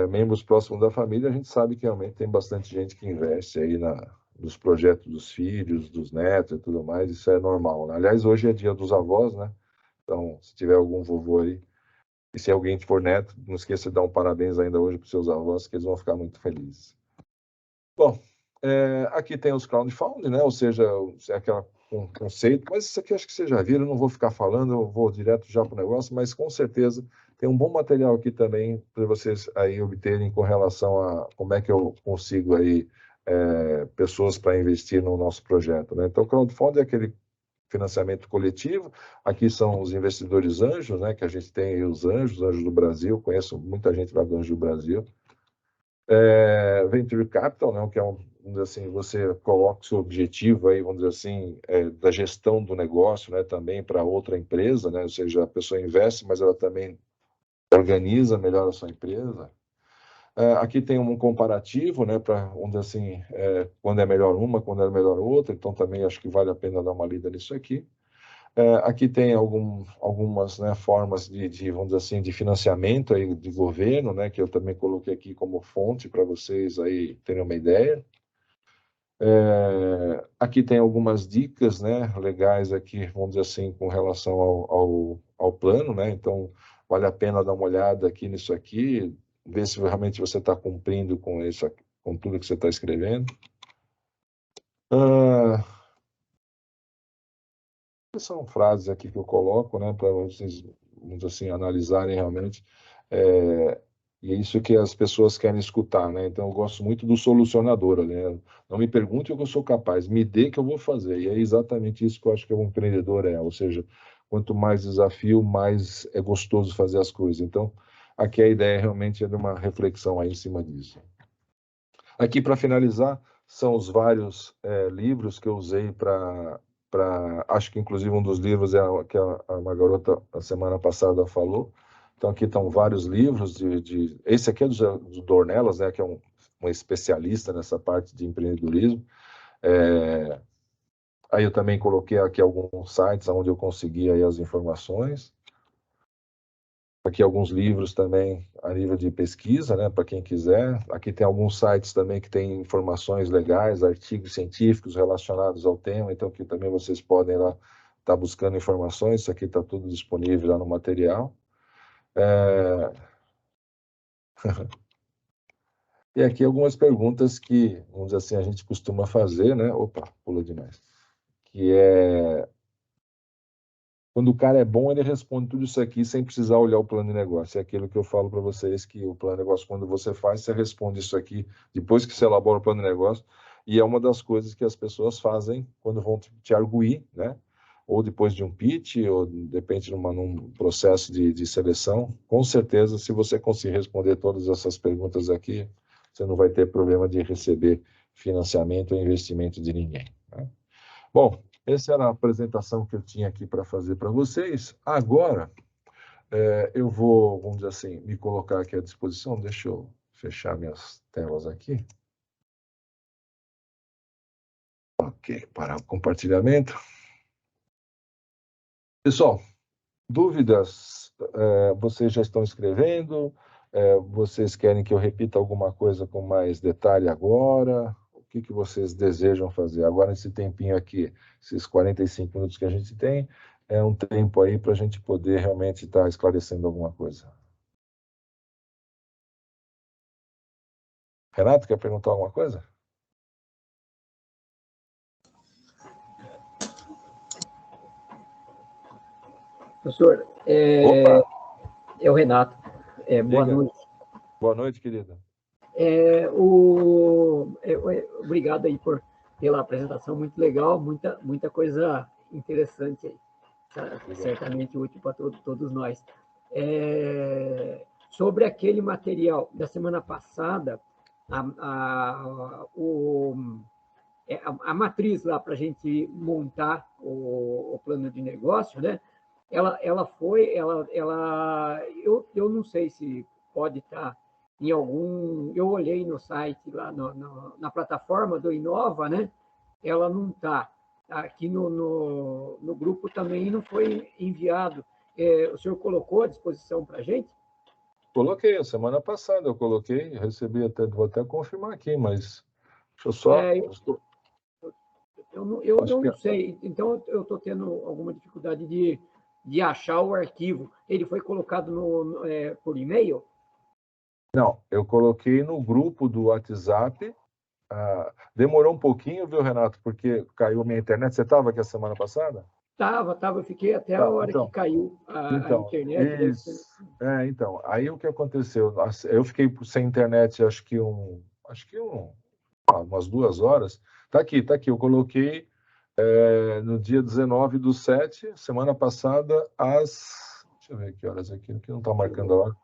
Membros próximos da família, a gente sabe que realmente tem bastante gente que investe aí nos projetos dos filhos, dos netos e tudo mais, isso é normal, né? Aliás, hoje é dia dos avós, né? Então, se tiver algum vovô aí, e se alguém for neto, não esqueça de dar um parabéns ainda hoje para os seus avós, que eles vão ficar muito felizes. Bom, aqui tem os crowdfunding, né? Ou seja, é aquele conceito, mas isso aqui acho que vocês já viram, eu não vou ficar falando, eu vou direto já para o negócio, mas com certeza tem um bom material aqui também para vocês aí obterem com relação a como é que eu consigo aí pessoas para investir no nosso projeto, né? Então, crowdfunding é aquele financiamento coletivo. Aqui são os investidores anjos, né? Que a gente tem aí os anjos do Brasil, conheço muita gente lá do Anjo do Brasil. Venture Capital, né, que é vamos dizer assim, você coloca o seu objetivo aí, vamos dizer assim, da gestão do negócio, né, também para outra empresa, né, ou seja, a pessoa investe, mas ela também organiza melhor a sua empresa. Aqui tem um comparativo, né, para, vamos dizer assim, quando é melhor uma, quando é melhor outra, então também acho que vale a pena dar uma lida nisso aqui. Aqui tem algumas, né, formas vamos dizer assim, de financiamento aí de governo, né, que eu também coloquei aqui como fonte para vocês aí terem uma ideia. Aqui tem algumas dicas, né, legais aqui, vamos dizer assim, com relação ao plano, né, então vale a pena dar uma olhada aqui nisso aqui, ver se realmente você está cumprindo com isso, com tudo que você está escrevendo. São frases aqui que eu coloco, né, para vocês, vamos assim, analisarem realmente. E é isso que as pessoas querem escutar, né? Então, eu gosto muito do solucionador, né? Não me pergunte o que eu sou capaz, me dê que eu vou fazer. E é exatamente isso que eu acho que um empreendedor é. Ou seja, quanto mais desafio, mais é gostoso fazer as coisas. Então, aqui a ideia realmente é de uma reflexão aí em cima disso. Aqui, para finalizar, são os vários livros que eu usei acho que inclusive um dos livros é que uma garota a semana passada falou. Então aqui estão vários livros esse aqui é do Dornelas, né, que é um especialista nessa parte de empreendedorismo. Aí eu também coloquei aqui alguns sites onde eu consegui aí as informações. Aqui alguns livros também a nível de pesquisa, né, para quem quiser. Aqui tem alguns sites também que têm informações legais, artigos científicos relacionados ao tema, então aqui também vocês podem lá estar buscando informações. Isso aqui está tudo disponível lá no material. E aqui algumas perguntas que, vamos dizer assim, a gente costuma fazer, né? Opa, pula demais. Que é quando o cara é bom, ele responde tudo isso aqui sem precisar olhar o plano de negócio. É aquilo que eu falo para vocês, que o plano de negócio, quando você faz, você responde isso aqui depois que você elabora o plano de negócio. E é uma das coisas que as pessoas fazem quando vão te arguir, né? Ou depois de um pitch, ou depende num processo de seleção. Com certeza, se você conseguir responder todas essas perguntas aqui, você não vai ter problema de receber financiamento ou investimento de ninguém, né? Bom, essa era a apresentação que eu tinha aqui para fazer para vocês. Agora, eu vou, vamos dizer assim, me colocar aqui à disposição. Deixa eu fechar minhas telas aqui. Ok, parar o compartilhamento. Pessoal, dúvidas? Vocês já estão escrevendo? Vocês querem que eu repita alguma coisa com mais detalhe agora? O que vocês desejam fazer? Agora, nesse tempinho aqui, esses 45 minutos que a gente tem, é um tempo aí para a gente poder realmente estar esclarecendo alguma coisa. Renato, quer perguntar alguma coisa? Professor, Opa! é o Renato. Boa Diga. noite. Boa noite, querida. Obrigado aí pela apresentação, muito legal, muita coisa interessante aí. Certamente útil para todos nós. Sobre aquele material da semana passada, a matriz lá para a gente montar o plano de negócio, né? Eu não sei se pode estar em algum. Eu olhei no site lá na plataforma do Inova, né? Ela não está. Aqui no grupo também não foi enviado. O senhor colocou à disposição para a gente? Coloquei, a semana passada eu coloquei, recebi até, vou até confirmar aqui, mas deixa eu só. Eu não sei. Então, eu estou tendo alguma dificuldade de achar o arquivo. Ele foi colocado por e-mail? Não, eu coloquei no grupo do WhatsApp. Demorou um pouquinho, viu, Renato? Porque caiu minha internet. Você estava aqui a semana passada? Estava. Eu fiquei até a hora Então, que caiu a internet. isso. Então, aí o que aconteceu? Eu fiquei sem internet, acho que umas 2 horas. Tá aqui. Eu coloquei no dia 19/7, semana passada, deixa eu ver que horas aqui, que não está marcando a hora.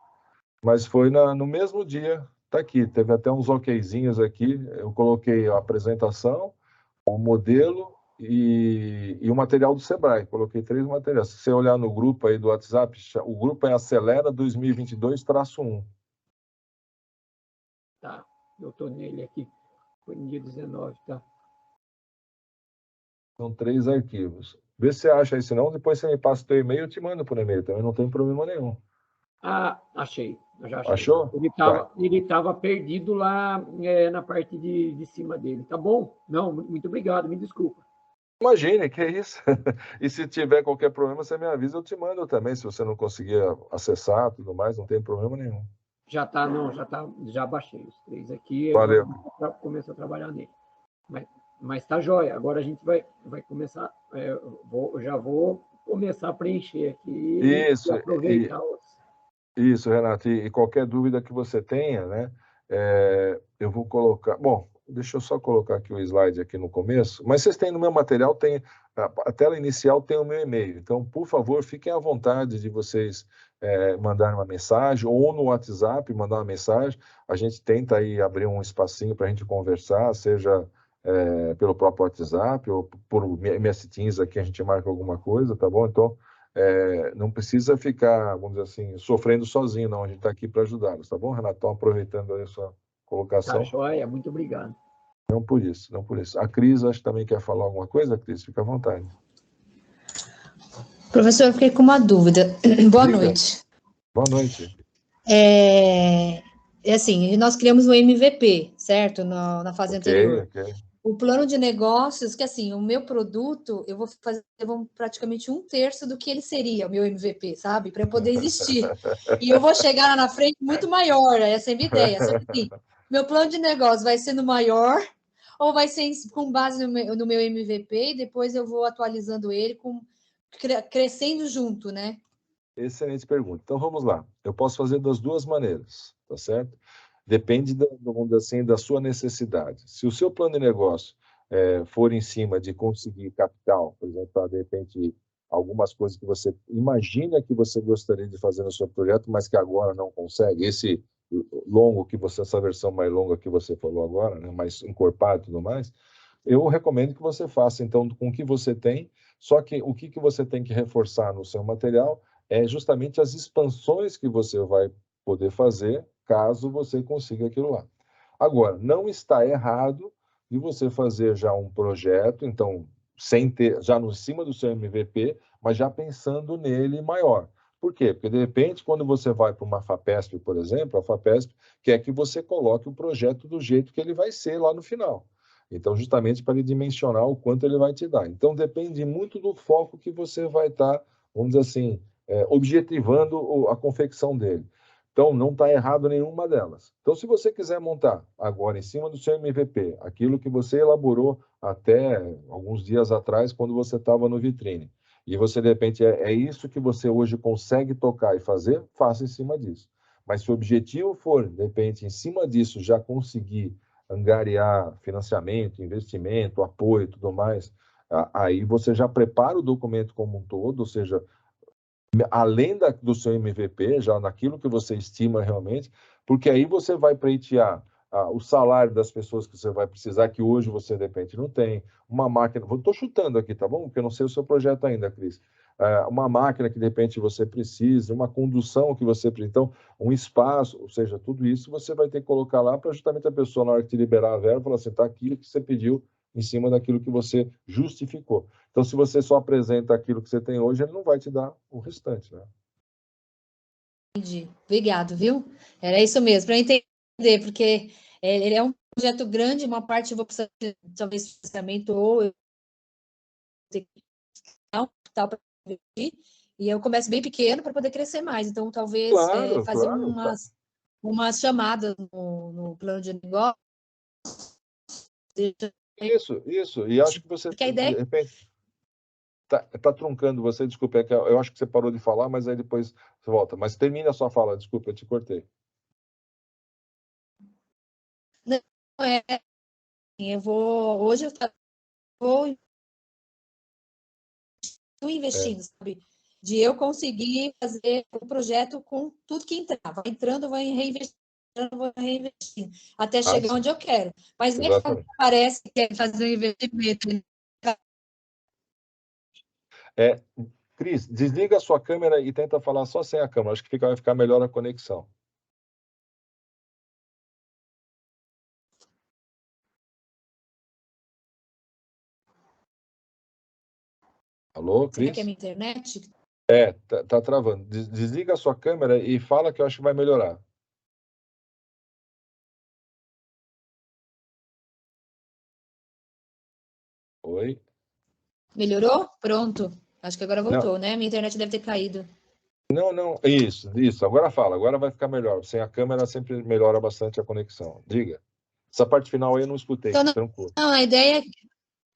Mas foi no mesmo dia, tá aqui. Teve até uns okzinhos aqui. Eu coloquei a apresentação, o modelo e o material do Sebrae. Coloquei 3 materiais. Se você olhar no grupo aí do WhatsApp, o grupo é Acelera 2022-1. Tá, eu estou nele aqui. Foi no dia 19, tá? São 3 arquivos. Vê se você acha aí, senão depois você me passa o teu e-mail, eu te mando por e-mail também, não tem problema nenhum. Achei. Eu já achei. Achou? Ele estava perdido lá na parte de cima dele. Tá bom? Não, muito obrigado, me desculpa. Imagine, que é isso. E se tiver qualquer problema, você me avisa, eu te mando também, se você não conseguir acessar, tudo mais, não tem problema nenhum. Já baixei os 3 aqui, Valeu. agora começo a trabalhar nele. Mas Mas tá jóia. Agora a gente vai começar, já vou começar a preencher aqui e Isso, aproveitar os... isso, Renato, e qualquer dúvida que você tenha, né, eu vou colocar... Bom, deixa eu só colocar aqui o slide aqui no começo, mas vocês têm no meu material, tem a tela inicial tem o meu e-mail, então, por favor, fiquem à vontade de vocês mandarem uma mensagem, ou no WhatsApp, mandar uma mensagem, a gente tenta aí abrir um espacinho para a gente conversar, seja pelo próprio WhatsApp, ou por MS Teams aqui, a gente marca alguma coisa, tá bom? Então, não precisa ficar, vamos dizer assim, sofrendo sozinho, não. A gente está aqui para ajudá-los, tá bom, Renato? Então, aproveitando aí a sua Tá colocação. jóia, muito obrigado. Não por isso, não por isso. A Cris, acho que também quer falar alguma coisa, Cris? Fica à vontade. Professor, eu fiquei com uma dúvida. Boa Diga. noite. Boa noite. Assim, nós criamos um MVP, certo? Na fase anterior. Ok. O plano de negócios, que assim, o meu produto, eu vou fazer praticamente 1/3 do que ele seria, o meu MVP, sabe? Para eu poder existir. E eu vou chegar lá na frente muito maior, essa é a minha ideia. Só que assim, meu plano de negócio vai sendo maior ou vai ser com base no meu MVP e depois eu vou atualizando ele, crescendo junto, né? Excelente pergunta. Então, vamos lá. Eu posso fazer das duas maneiras, tá certo? Depende, vamos dizer assim, da sua necessidade. Se o seu plano de negócio for em cima de conseguir capital, por exemplo, para, de repente, algumas coisas que você imagina que você gostaria de fazer no seu projeto, mas que agora não consegue, esse longo essa versão mais longa que você falou agora, né, mais encorpado e tudo mais, eu recomendo que você faça, então, com o que você tem, só que o que você tem que reforçar no seu material é justamente as expansões que você vai poder fazer caso você consiga aquilo lá. Agora, não está errado de você fazer já um projeto, então, sem ter, já no cima do seu MVP, mas já pensando nele maior. Por quê? Porque, de repente, quando você vai para uma FAPESP, por exemplo, a FAPESP quer que você coloque o projeto do jeito que ele vai ser lá no final. Então, justamente para ele dimensionar o quanto ele vai te dar. Então, depende muito do foco que você vai estar, vamos dizer assim, objetivando a confecção dele. Então, não está errado nenhuma delas. Então, se você quiser montar agora, em cima do seu MVP, aquilo que você elaborou até alguns dias atrás, quando você estava no vitrine, e você, de repente, é isso que você hoje consegue tocar e fazer, faça em cima disso. Mas se o objetivo for, de repente, em cima disso, já conseguir angariar financiamento, investimento, apoio e tudo mais, aí você já prepara o documento como um todo, ou seja, além do seu MVP, já naquilo que você estima realmente, porque aí você vai pleitear o salário das pessoas que você vai precisar, que hoje você, de repente, não tem, uma máquina, estou chutando aqui, tá bom? Porque eu não sei o seu projeto ainda, Cris. Uma máquina que, de repente, você precisa, uma condução que você precisa, então, um espaço, ou seja, tudo isso você vai ter que colocar lá para justamente a pessoa, na hora que te liberar a verba, falar assim, tá aquilo que você pediu em cima daquilo que você justificou. Então, se você só apresenta aquilo que você tem hoje, ele não vai te dar o restante, né? Entendi. Obrigado, viu? Era isso mesmo, para entender, porque ele é um projeto grande, uma parte eu vou precisar de talvez financiamento ou eu ter que tal para investir, e eu começo bem pequeno para poder crescer mais. Então, talvez fazer umas chamadas no plano de negócio. Isso. E acho que você, porque a ideia de repente, tá truncando você, desculpa, eu acho que você parou de falar, mas aí depois você volta. Mas termine a sua fala, desculpa, eu te cortei. não hoje eu vou investindo, sabe? De eu conseguir fazer o projeto com tudo que entrar. Vai entrando, vai reinvestindo, até chegar onde eu quero. Mas nem parece que é fazer um investimento. Cris, desliga a sua câmera e tenta falar só sem a câmera. Acho que vai ficar melhor a conexão. Alô, Cris? Será que é a minha internet? Tá travando. Desliga a sua câmera e fala que eu acho que vai melhorar. Oi? Melhorou? Pronto. Acho que agora voltou, né? Minha internet deve ter caído. Não. Isso. Agora fala. Agora vai ficar melhor. Sem a câmera sempre melhora bastante a conexão. Diga. Essa parte final aí eu não escutei, Então, tranquilo. não, a ideia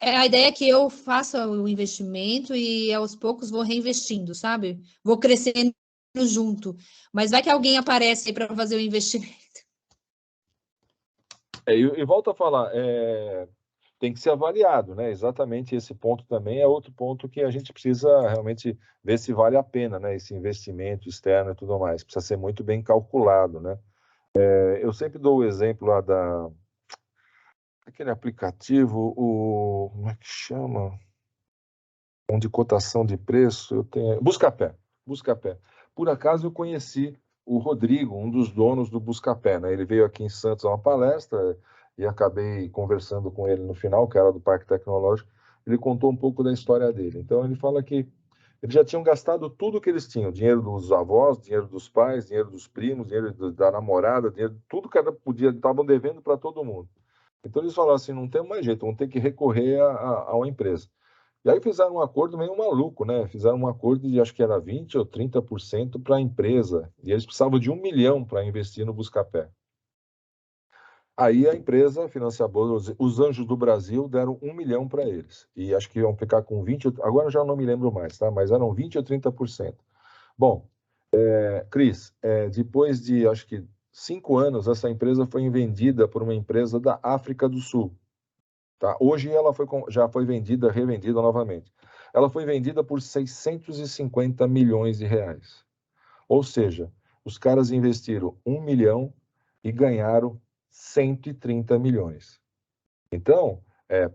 é que eu faça o investimento e aos poucos vou reinvestindo, sabe? Vou crescendo junto. Mas vai que alguém aparece aí para fazer o investimento. E volto a falar, tem que ser avaliado, né? Exatamente esse ponto também é outro ponto que a gente precisa realmente ver se vale a pena, né? Esse investimento externo e tudo mais. Precisa ser muito bem calculado, né? Eu sempre dou o exemplo lá daquele aplicativo, como é que chama? Um de cotação de preço, eu tenho... Buscapé. Por acaso eu conheci o Rodrigo, um dos donos do Buscapé, né? Ele veio aqui em Santos a uma palestra e acabei conversando com ele no final, que era do Parque Tecnológico. Ele contou um pouco da história dele. Então ele fala que eles já tinham gastado tudo que eles tinham, dinheiro dos avós, dinheiro dos pais, dinheiro dos primos, dinheiro da namorada, dinheiro, tudo que podia, estavam devendo para todo mundo. Então eles falaram assim, não tem mais jeito, vamos ter que recorrer a uma empresa. E aí fizeram um acordo meio maluco, né? Fizeram um acordo de acho que era 20% ou 30% para a empresa. E eles precisavam de 1 milhão para investir no Buscapé. Aí a empresa financiadora, os Anjos do Brasil, deram 1 milhão para eles. E acho que iam ficar com 20%, agora já não me lembro mais, tá? Mas eram 20% ou 30%. Bom, Cris, depois de acho que 5 anos, essa empresa foi vendida por uma empresa da África do Sul. Tá? Hoje ela já foi revendida novamente. Ela foi vendida por 650 milhões de reais. Ou seja, os caras investiram 1 milhão e ganharam 130 milhões. Então,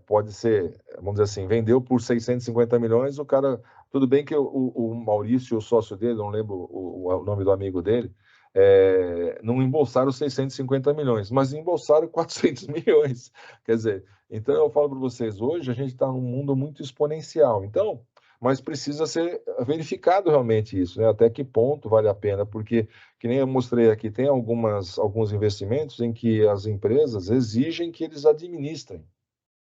pode ser, vamos dizer assim, vendeu por 650 milhões, o cara... Tudo bem que o Maurício, o sócio dele, não lembro o nome do amigo dele, não embolsaram 650 milhões, mas embolsaram 400 milhões. Quer dizer, então eu falo para vocês, hoje a gente está num mundo muito exponencial. Então, mas precisa ser verificado realmente isso, né? Até que ponto vale a pena, porque, que nem eu mostrei aqui, tem alguns investimentos em que as empresas exigem que eles administrem,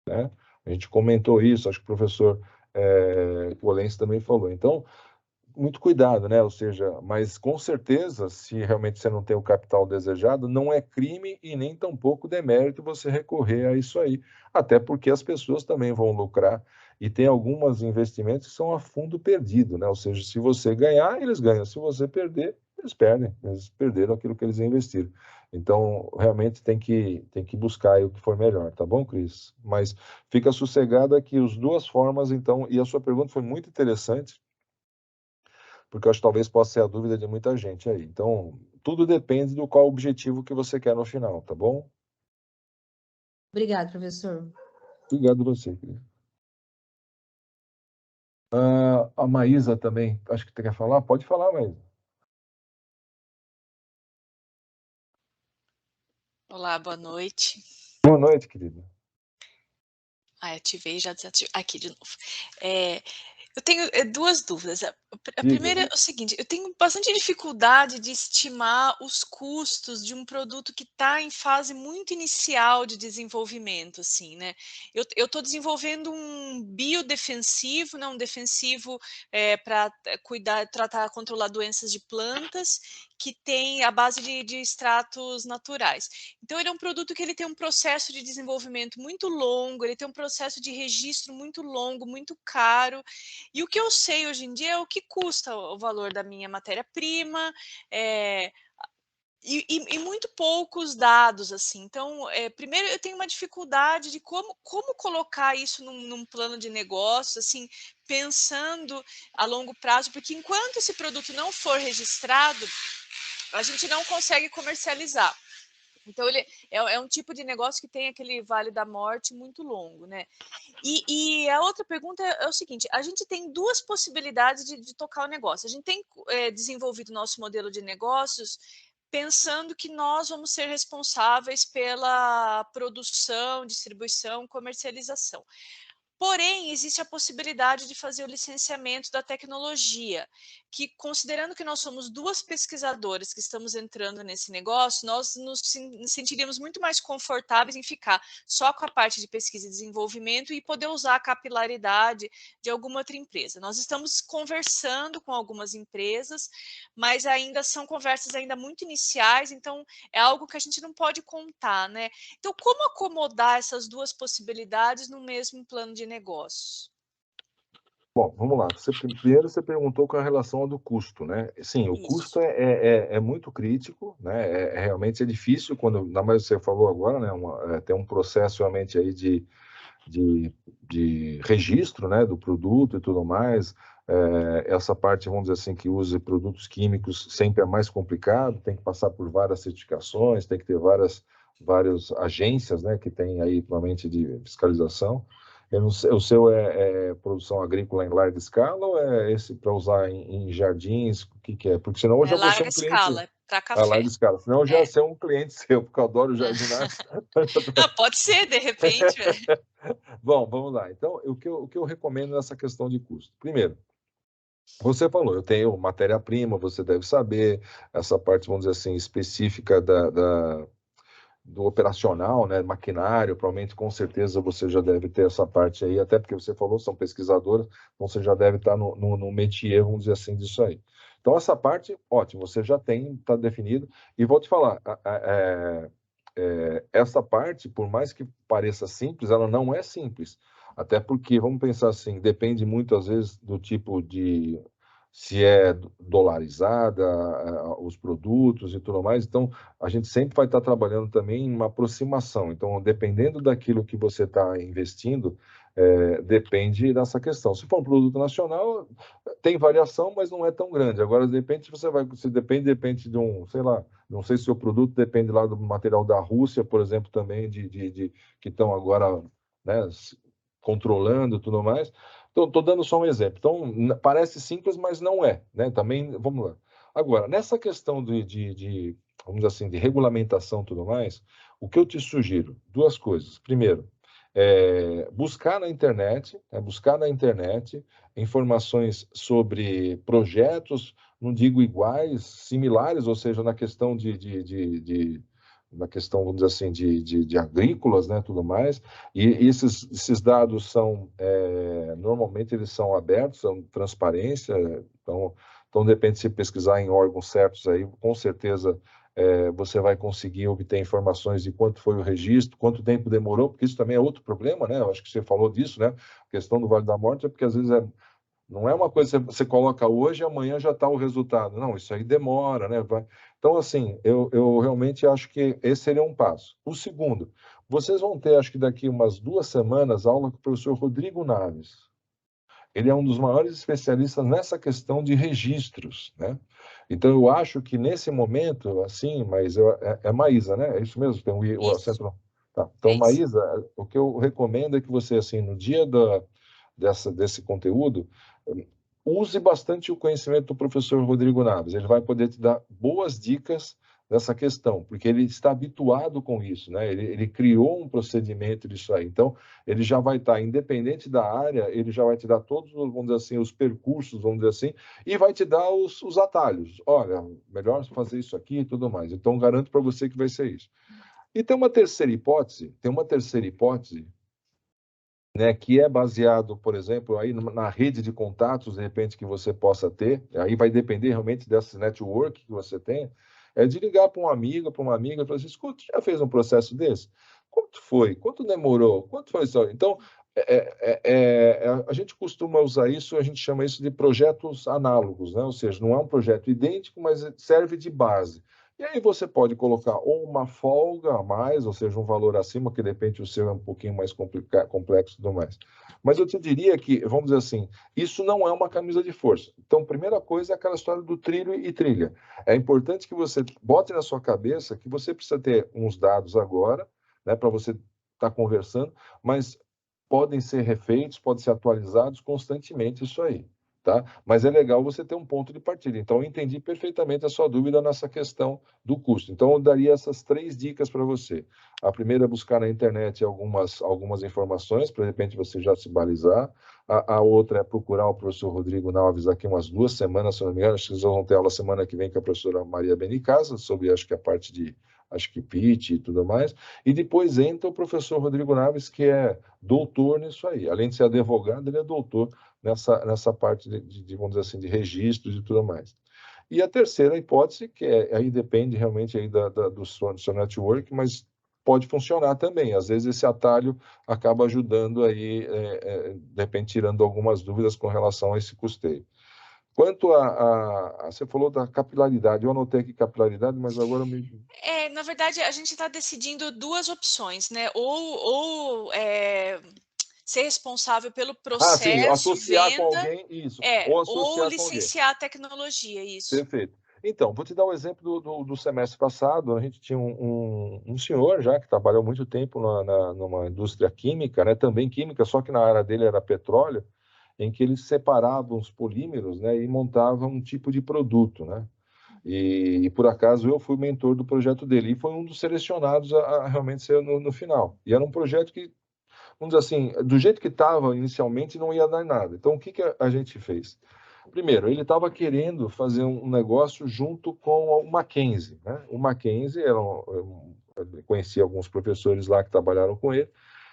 né? A gente comentou isso, acho que o professor Polenz também falou. Então, muito cuidado, né? Ou seja, mas com certeza, se realmente você não tem o capital desejado, não é crime e nem tampouco demérito você recorrer a isso aí. Até porque as pessoas também vão lucrar e tem alguns investimentos que são a fundo perdido, né? Ou seja, se você ganhar, eles ganham. Se você perder, eles perdem. Eles perderam aquilo que eles investiram. Então, realmente tem que buscar aí o que for melhor, tá bom, Cris? Mas fica sossegada que as duas formas, então, e a sua pergunta foi muito interessante, porque eu acho que talvez possa ser a dúvida de muita gente aí. Então, tudo depende do qual objetivo que você quer no final, tá bom? Obrigada, professor. Obrigado a você, querido. A Maísa também, acho que você quer falar? Pode falar, Maísa. Olá, boa noite. Boa noite, querida. Ativei, já desativei. Aqui de novo. Eu tenho duas dúvidas. A Diga. primeira é o seguinte: eu tenho bastante dificuldade de estimar os custos de um produto que está em fase muito inicial de desenvolvimento, assim, né? Eu estou desenvolvendo um biodefensivo, né, um defensivo para cuidar, tratar, controlar doenças de plantas, que tem a base de extratos naturais. Então, ele é um produto que ele tem um processo de desenvolvimento muito longo, ele tem um processo de registro muito longo, muito caro. E o que eu sei hoje em dia é o que custa o valor da minha matéria-prima, e muito poucos dados, assim. Então, primeiro eu tenho uma dificuldade de como colocar isso num plano de negócio, assim, pensando a longo prazo, porque enquanto esse produto não for registrado, a gente não consegue comercializar. Então, ele é um tipo de negócio que tem aquele vale da morte muito longo, né? E a outra pergunta é o seguinte: a gente tem duas possibilidades de tocar o negócio. A gente tem desenvolvido nosso modelo de negócios pensando que nós vamos ser responsáveis pela produção, distribuição, comercialização. Porém, existe a possibilidade de fazer o licenciamento da tecnologia, que, considerando que nós somos duas pesquisadoras que estamos entrando nesse negócio, nós nos sentiríamos muito mais confortáveis em ficar só com a parte de pesquisa e desenvolvimento e poder usar a capilaridade de alguma outra empresa. Nós estamos conversando com algumas empresas, mas ainda são conversas ainda muito iniciais, então é algo que a gente não pode contar, né? Então, como acomodar essas duas possibilidades no mesmo plano de negócios? Bom, vamos lá. Primeiro você perguntou com a relação ao do custo, né? Sim, o custo Isso. é muito crítico, né? Realmente é difícil, quando, ainda mais você falou agora, né? Tem um processo realmente aí de registro, né? Do produto e tudo mais. Essa parte, vamos dizer assim, que usa produtos químicos sempre é mais complicado, tem que passar por várias certificações, tem que ter várias agências, né? Que tem aí, provavelmente, de fiscalização. O seu é produção agrícola em larga escala ou é esse para usar em jardins? O que é? Porque senão eu já vou ser Larga um cliente escala, para a larga café. escala. Senão eu já É. ser um cliente seu, porque eu adoro jardinar. Ah, pode ser, de repente. Bom, vamos lá. Então, o que eu recomendo nessa questão de custo? Primeiro, você falou, eu tenho matéria-prima, você deve saber, essa parte, vamos dizer assim, específica do operacional, né, maquinário, provavelmente, com certeza, você já deve ter essa parte aí, até porque você falou, são pesquisadoras, então você já deve estar no métier, vamos dizer assim, disso aí. Então, essa parte, ótimo, você já tem, está definido, e vou te falar, essa parte, por mais que pareça simples, ela não é simples, até porque, vamos pensar assim, depende muito, às vezes, do tipo de se é dolarizada, os produtos e tudo mais. Então, a gente sempre vai estar trabalhando também em uma aproximação. Então, dependendo daquilo que você está investindo, depende dessa questão. Se for um produto nacional, tem variação, mas não é tão grande. Agora, de repente, depende de um, sei lá, não sei se o seu produto depende lá do material da Rússia, por exemplo, também, que estão agora, né, controlando e tudo mais. Então, estou dando só um exemplo. Então, parece simples, mas não é, né? Também, vamos lá. Agora, nessa questão vamos dizer assim, de regulamentação e tudo mais, o que eu te sugiro? Duas coisas. Primeiro, buscar na internet informações sobre projetos, não digo iguais, similares, ou seja, na questão na questão, vamos dizer assim, de agrícolas, né, tudo mais, e esses dados normalmente eles são abertos, são transparência, então de repente, se pesquisar em órgãos certos aí, com certeza você vai conseguir obter informações de quanto foi o registro, quanto tempo demorou, porque isso também é outro problema, né? Eu acho que você falou disso, né? A questão do Vale da Morte é porque às vezes não é uma coisa que você coloca hoje e amanhã já está o resultado. Não, isso aí demora, né? Então, assim, eu realmente acho que esse seria um passo. O segundo, vocês vão ter, acho que daqui umas 2 semanas, aula com o professor Rodrigo Naves. Ele é um dos maiores especialistas nessa questão de registros, né? Então, eu acho que nesse momento, assim, mas é Maísa, né? É isso mesmo? Tem o Isso, acento. Tá. Então, é isso. Maísa, o que eu recomendo é que você, assim, no dia desse conteúdo, use bastante o conhecimento do professor Rodrigo Naves. Ele vai poder te dar boas dicas nessa questão, porque ele está habituado com isso, né? Ele criou um procedimento disso aí. Então, ele já vai estar, independente da área, ele já vai te dar todos, vamos dizer assim, os percursos, vamos dizer assim, e vai te dar os atalhos. Olha, melhor fazer isso aqui e tudo mais. Então, garanto para você que vai ser isso. E tem uma terceira hipótese, né, que é baseado, por exemplo, aí na rede de contatos, de repente, que você possa ter, aí vai depender realmente desse network que você tem, de ligar para um amigo, para uma amiga, e falar assim, escuta, já fez um processo desse? Quanto foi? Quanto demorou? Quanto foi isso? Então, a gente costuma usar isso, a gente chama isso de projetos análogos, né? Ou seja, não é um projeto idêntico, mas serve de base. E aí você pode colocar ou uma folga a mais, ou seja, um valor acima, que de repente o seu é um pouquinho mais complexo e tudo mais. Mas eu te diria que, vamos dizer assim, isso não é uma camisa de força. Então, primeira coisa é aquela história do trilho e trilha. É importante que você bote na sua cabeça que você precisa ter uns dados agora, né, para você estar conversando, mas podem ser refeitos, podem ser atualizados constantemente isso aí. tá? Mas é legal você ter um ponto de partida. Então, eu entendi perfeitamente a sua dúvida nessa questão do custo. Então, eu daria essas 3 dicas para você. A primeira é buscar na internet algumas informações, para de repente você já se balizar. A outra é procurar o professor Rodrigo Naves aqui umas 2 semanas, se não me engano. Acho que vocês vão ter aula semana que vem com a professora Maria Benicasa, sobre, acho que a parte de, acho que pitch e tudo mais. E depois entra o professor Rodrigo Naves, que é doutor nisso aí. Além de ser advogado, ele é doutor nessa parte vamos dizer assim, de registros e tudo mais. E a terceira hipótese, que aí depende realmente aí do seu network, mas pode funcionar também. Às vezes esse atalho acaba ajudando aí, de repente, tirando algumas dúvidas com relação a esse custeio. Quanto você falou da capilaridade, eu anotei aqui capilaridade, mas agora Na verdade, a gente está decidindo 2 opções, né? Ser responsável pelo sim, processo, associar com venda, alguém, isso, ou ou associar com alguém. licenciar a tecnologia, isso. Perfeito. Então, vou te dar um exemplo do semestre passado. A gente tinha um senhor já que trabalhou muito tempo numa indústria química, né? Também química, só que na área dele era petróleo, em que ele separava os polímeros, né? E montava um tipo de produto, né? E por acaso eu fui mentor do projeto dele e foi um dos selecionados a realmente ser no final. E era um projeto que, vamos dizer assim, do jeito que estava inicialmente não ia dar nada. Então, o que a gente fez? Primeiro, ele estava querendo fazer um negócio junto com o Mackenzie, né? O Mackenzie eu conheci alguns professores lá que trabalharam com ele,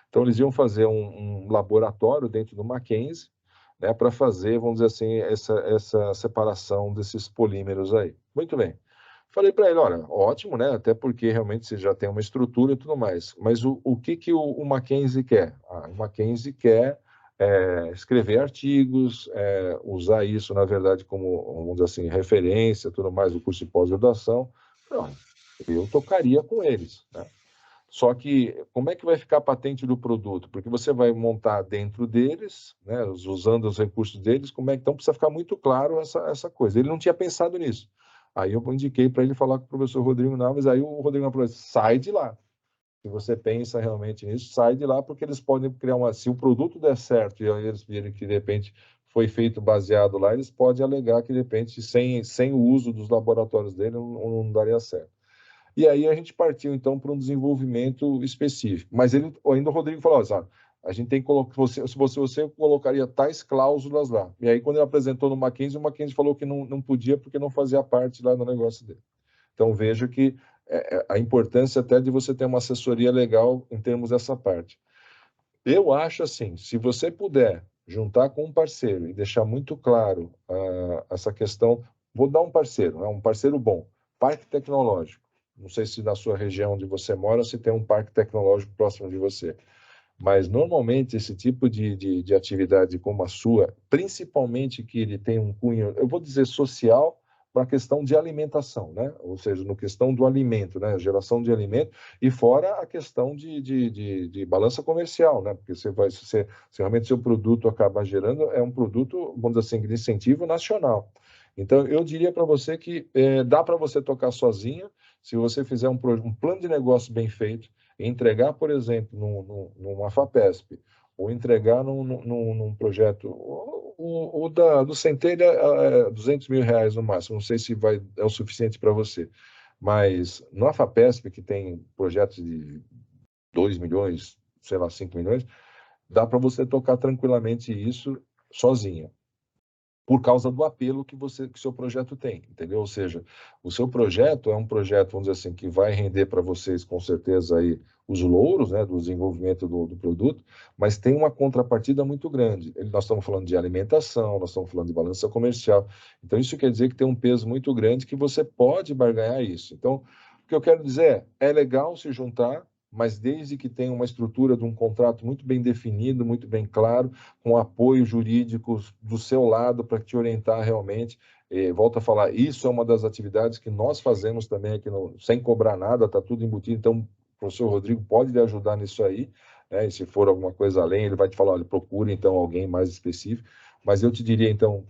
então eles iam fazer um laboratório dentro do Mackenzie, né, para fazer, vamos dizer assim, essa separação desses polímeros aí. Muito bem. Falei para ele, olha, ótimo, né? Até porque realmente você já tem uma estrutura e tudo mais. Mas o que o Mackenzie quer? O Mackenzie quer escrever artigos, usar isso, na verdade, como, vamos dizer assim, referência, tudo mais, do curso de pós-graduação. Eu tocaria com eles, né? Só que como é que vai ficar a patente do produto? Porque você vai montar dentro deles, né, usando os recursos deles, então precisa ficar muito claro essa coisa. Ele não tinha pensado nisso. Aí eu indiquei para ele falar com o professor Rodrigo Naves, aí o Rodrigo Naves falou, sai de lá. Se você pensa realmente nisso, sai de lá, porque eles podem criar se o produto der certo e aí eles virem que de repente foi feito baseado lá, eles podem alegar que de repente sem o uso dos laboratórios dele não daria certo. E aí a gente partiu, então, para um desenvolvimento específico. Mas ainda o Rodrigo falou, sabe, a gente tem que colocar, você colocaria tais cláusulas lá. E aí, quando ele apresentou no Mackenzie, o Mackenzie falou que não podia porque não fazia parte lá do negócio dele. Então, veja que a importância até de você ter uma assessoria legal em termos dessa parte. Eu acho assim, se você puder juntar com um parceiro e deixar muito claro essa questão, vou dar um parceiro bom, parque tecnológico. Não sei se na sua região onde você mora, se tem um parque tecnológico próximo de você. Mas, normalmente, esse tipo de atividade como a sua, principalmente que ele tem um cunho, eu vou dizer social, para a questão de alimentação, né? Ou seja, no questão do alimento, né? Geração de alimento, e fora a questão de balança comercial, né? Porque se realmente seu produto acaba gerando, é um produto, vamos dizer assim, de incentivo nacional. Então, eu diria para você que dá para você tocar sozinha, se você fizer um plano de negócio bem feito, entregar, por exemplo, numa FAPESP, ou entregar num projeto, do Centelha, R$200 mil no máximo, não sei se é o suficiente para você, mas na FAPESP, que tem projetos de 2 milhões, sei lá, 5 milhões, dá para você tocar tranquilamente isso sozinha, por causa do apelo que seu projeto tem, entendeu? Ou seja, o seu projeto é um projeto, vamos dizer assim, que vai render para vocês, com certeza, aí, os louros, né, do desenvolvimento do produto, mas tem uma contrapartida muito grande. Nós estamos falando de alimentação, nós estamos falando de balança comercial, então isso quer dizer que tem um peso muito grande que você pode barganhar isso. Então, o que eu quero dizer é legal se juntar, mas desde que tenha uma estrutura de um contrato muito bem definido, muito bem claro, com apoio jurídico do seu lado para te orientar realmente. Volto a falar, isso é uma das atividades que nós fazemos também aqui, sem cobrar nada, está tudo embutido, então o professor Rodrigo pode lhe ajudar nisso aí, né? E se for alguma coisa além, ele vai te falar, olha, procure então alguém mais específico, mas eu te diria então,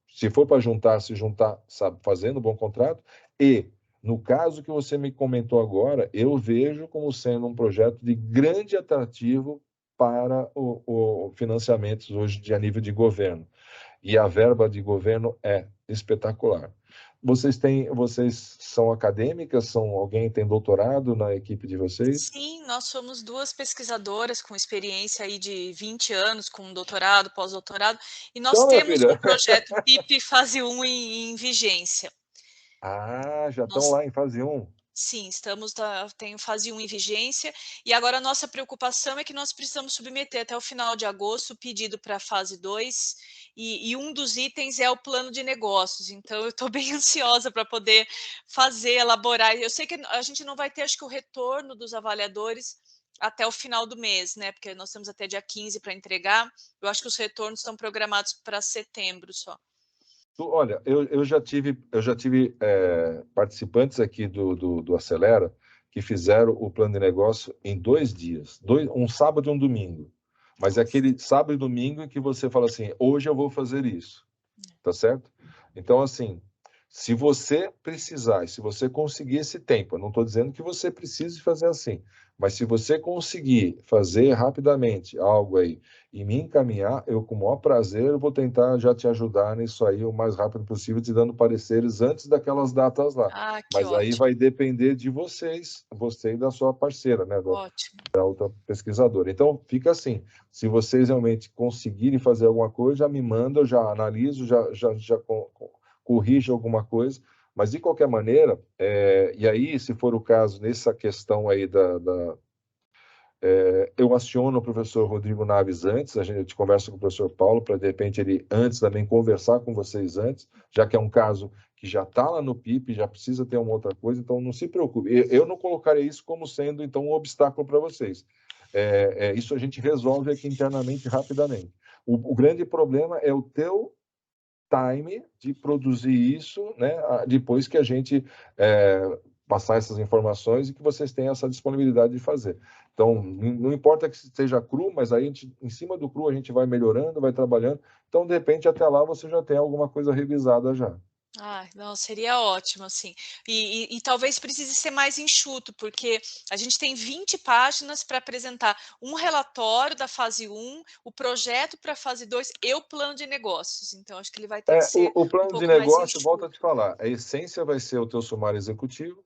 se for para se juntar, sabe, fazendo um bom contrato, e no caso que você me comentou agora, eu vejo como sendo um projeto de grande atrativo para o financiamentos hoje a nível de governo. e a verba de governo é espetacular. Vocês são acadêmicas? Alguém tem doutorado na equipe de vocês? Sim, nós somos 2 pesquisadoras com experiência aí de 20 anos, com doutorado, pós-doutorado, e nós Então, minha temos filha. o projeto PIP fase 1 em vigência. Ah, já estão Nós lá em fase 1. Sim, tem fase 1 em vigência, e agora a nossa preocupação é que nós precisamos submeter até o final de agosto o pedido para a fase 2, e um dos itens é o plano de negócios, então eu estou bem ansiosa para poder elaborar. Eu sei que a gente não vai ter, acho que o retorno dos avaliadores até o final do mês, né? Porque nós temos até dia 15 para entregar. Eu acho que os retornos estão programados para setembro só. Olha, eu já tive participantes aqui do Acelera que fizeram o plano de negócio em 2 dias, um sábado e um domingo. Mas é aquele sábado e domingo em que você fala assim, hoje eu vou fazer isso, tá certo? Então, assim, se você precisar, se você conseguir esse tempo, eu não estou dizendo que você precise fazer assim, mas se você conseguir fazer rapidamente algo aí e me encaminhar, eu com o maior prazer eu vou tentar já te ajudar nisso aí o mais rápido possível, te dando pareceres antes daquelas datas lá. Ah, que Mas aí ótimo. vai depender de vocês, você e da sua parceira, né, Ótimo. da outra pesquisadora. Então, fica assim, se vocês realmente conseguirem fazer alguma coisa, já me manda, eu já analiso, já corrijo alguma coisa, mas de qualquer maneira, e aí, se for o caso, nessa questão aí eu aciono o professor Rodrigo Naves antes, a gente conversa com o professor Paulo, para de repente ele antes também conversar com vocês antes, já que é um caso que já está lá no PIP, já precisa ter uma outra coisa, então não se preocupe. Eu não colocaria isso como sendo, então, um obstáculo para vocês. Isso a gente resolve aqui internamente rapidamente. O grande problema é o teu time de produzir isso, né, depois que a gente passar essas informações e que vocês tenham essa disponibilidade de fazer. Então, não importa que esteja cru, mas aí em cima do cru a gente vai melhorando, vai trabalhando. Então, de repente, até lá você já tem alguma coisa revisada já. Ah, não, seria ótimo, assim. E talvez precise ser mais enxuto, porque a gente tem 20 páginas para apresentar um relatório da fase 1, o projeto para a fase 2 e o plano de negócios. Então, acho que ele vai ter que ser O um plano de pouco mais negócio, volto a te enxuto. falar, a essência vai ser o teu sumário executivo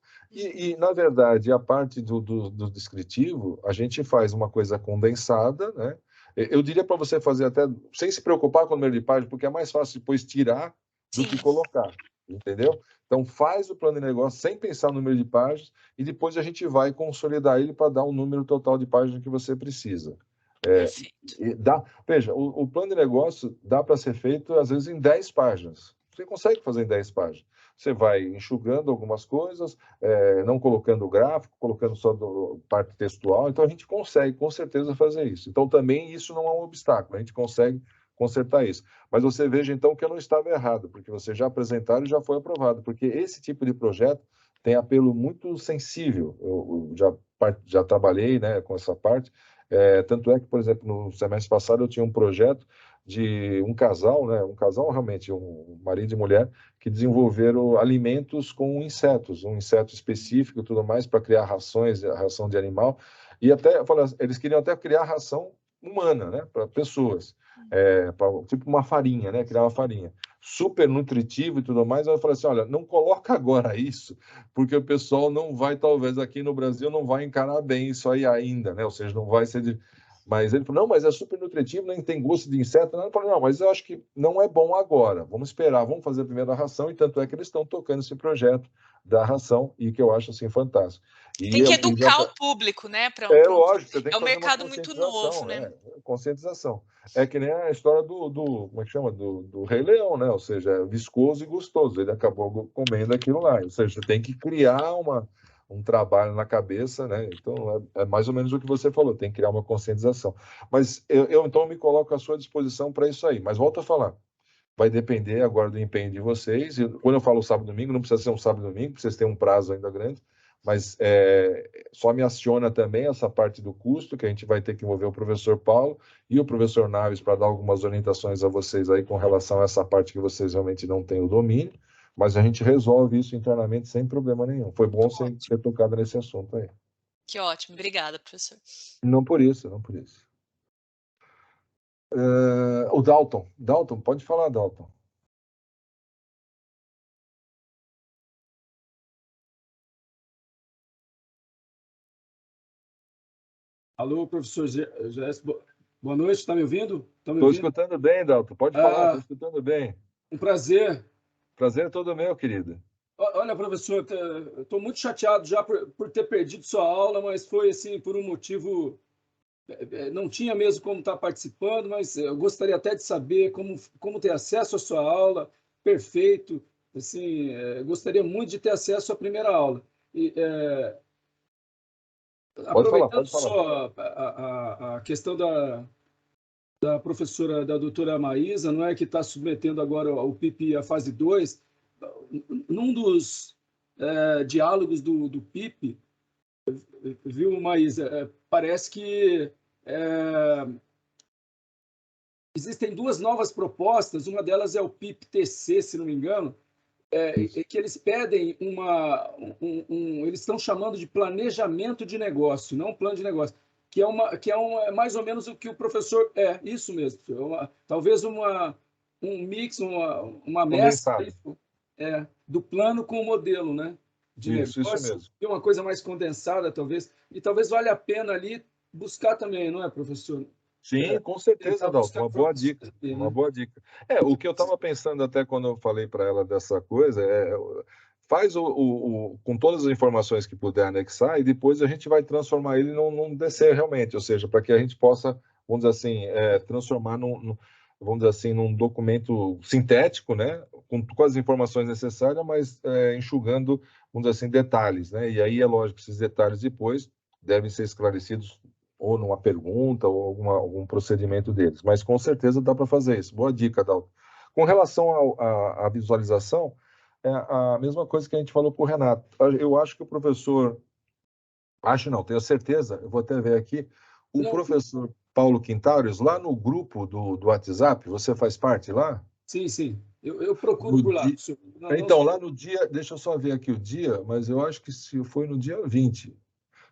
na verdade, a parte do descritivo, a gente faz uma coisa condensada, né? Eu diria para você fazer até, sem se preocupar com o número de páginas, porque é mais fácil depois tirar do Sim, que colocar, entendeu? Então, faz o plano de negócio sem pensar no número de páginas e depois a gente vai consolidar ele para dar o número total de páginas que você precisa. perfeito. Veja, o plano de negócio dá para ser feito, às vezes, em 10 páginas. Você consegue fazer em 10 páginas. Você vai enxugando algumas coisas, não colocando o gráfico, colocando só parte textual. Então, a gente consegue, com certeza, fazer isso. Então, também, isso não é um obstáculo. A gente consegue consertar isso. Mas você veja, então, que eu não estava errado, porque você já apresentaram e já foi aprovado. Porque esse tipo de projeto tem apelo muito sensível. Eu já trabalhei, né, com essa parte. Tanto é que, por exemplo, no semestre passado eu tinha um projeto de um casal, né, um casal realmente, um marido e mulher, que desenvolveram alimentos com insetos, um inseto específico e tudo mais, para criar ração de animal. E até, eles queriam até criar ração humana, né, para pessoas, tipo uma farinha, né, criar uma farinha. Super nutritivo e tudo mais. Aí eu falei assim, olha, não coloca agora isso, porque o pessoal não vai, talvez aqui no Brasil, não vai encarar bem isso aí ainda, né? Ou seja, não vai ser... Mas ele falou, não, mas é super nutritivo, nem tem gosto de inseto. Eu falei, não, mas eu acho que não é bom agora. Vamos esperar, vamos fazer primeiro a ração, e tanto é que eles estão tocando esse projeto da ração, e que eu acho, assim, fantástico. Tem que educar o público, né? Lógico, você tem É que um fazer uma mercado muito novo, conscientização, né? conscientização. É que nem a história como é que chama? Do Rei Leão, né? Ou seja, é viscoso e gostoso. Ele acabou comendo aquilo lá. Ou seja, você tem que criar um trabalho na cabeça, né? Então, é mais ou menos o que você falou, tem que criar uma conscientização. Mas eu então me coloco à sua disposição para isso aí. Mas volto a falar, vai depender agora do empenho de vocês. E quando eu falo sábado e domingo, não precisa ser um sábado e domingo, vocês têm um prazo ainda grande, mas só me aciona também essa parte do custo, que a gente vai ter que envolver o professor Paulo e o professor Naves para dar algumas orientações a vocês aí com relação a essa parte que vocês realmente não têm o domínio, mas a gente resolve isso internamente sem problema nenhum. Foi bom você Ótimo. ter tocado nesse assunto aí. Que ótimo. Obrigada, professor. Não por isso, não por isso. O Dalton. Dalton, pode falar, Dalton. Alô, professor Jéssica. Boa noite, está me ouvindo? Tá me Estou ouvindo? escutando bem, Dalton. Pode falar, estou escutando bem. Um prazer. Prazer é todo meu, querido. Olha, professor, estou muito chateado já por ter perdido sua aula, mas foi assim por um motivo. Não tinha mesmo como estar participando, mas eu gostaria até de saber como ter acesso à sua aula. Perfeito. Assim, gostaria muito de ter acesso à primeira aula. E, Pode falar, aproveitando pode falar. só a questão da professora, da doutora Maísa, não é, que está submetendo agora o PIP à fase 2, num dos diálogos do PIP, viu, Maísa, parece que existem duas novas propostas, uma delas é o PIP-TC, se não me engano, que eles pedem eles estão chamando de planejamento de negócio, não plano de negócio, que é mais ou menos o que o professor isso mesmo, talvez um mix, uma mescla do plano com o modelo, né, de Isso negócio, mesmo. e uma coisa mais condensada, talvez, e talvez valha a pena ali buscar também, não é, professor? Sim, com certeza, Dalton. Uma boa dica. Né? Uma boa dica. O que eu estava pensando até quando eu falei para ela dessa coisa faz com todas as informações que puder anexar e depois a gente vai transformar ele num DC realmente, ou seja, para que a gente possa, vamos dizer assim, transformar vamos dizer assim, num documento sintético, né, com as informações necessárias, mas enxugando, vamos dizer assim, detalhes, né? E aí é lógico que esses detalhes depois devem ser esclarecidos ou numa pergunta, ou algum procedimento deles. Mas com certeza dá para fazer isso. Boa dica, Dalton. Com relação à visualização, é a mesma coisa que a gente falou para o Renato. Eu acho que o professor... Acho não, tenho certeza, eu vou até ver aqui, o professor Paulo Quintaros, lá no grupo do WhatsApp, você faz parte lá? Sim, sim. Eu procuro por lá. Então, lá no dia, deixa eu só ver aqui o dia, mas eu acho que se foi no dia 20.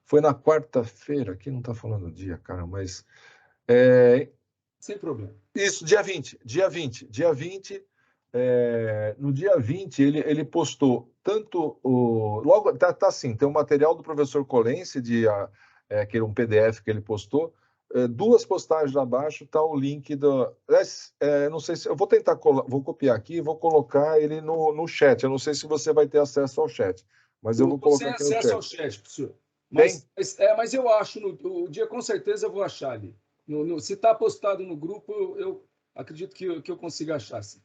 Foi na quarta-feira, aqui não está falando o dia, cara, mas... Sem problema. Isso, dia 20. No dia 20, ele postou tanto o... Logo, tá assim, tem um material do professor Colense, que era um PDF que ele postou, duas postagens abaixo está o link do... não sei se... Eu vou tentar, vou copiar aqui e vou colocar ele no chat. Eu não sei se você vai ter acesso ao chat, mas eu vou colocar aqui no chat. Sem acesso ao chat, professor. Mas eu acho, no dia com certeza eu vou achar ali. Se está postado no grupo, eu acredito que eu consiga achar. Sim.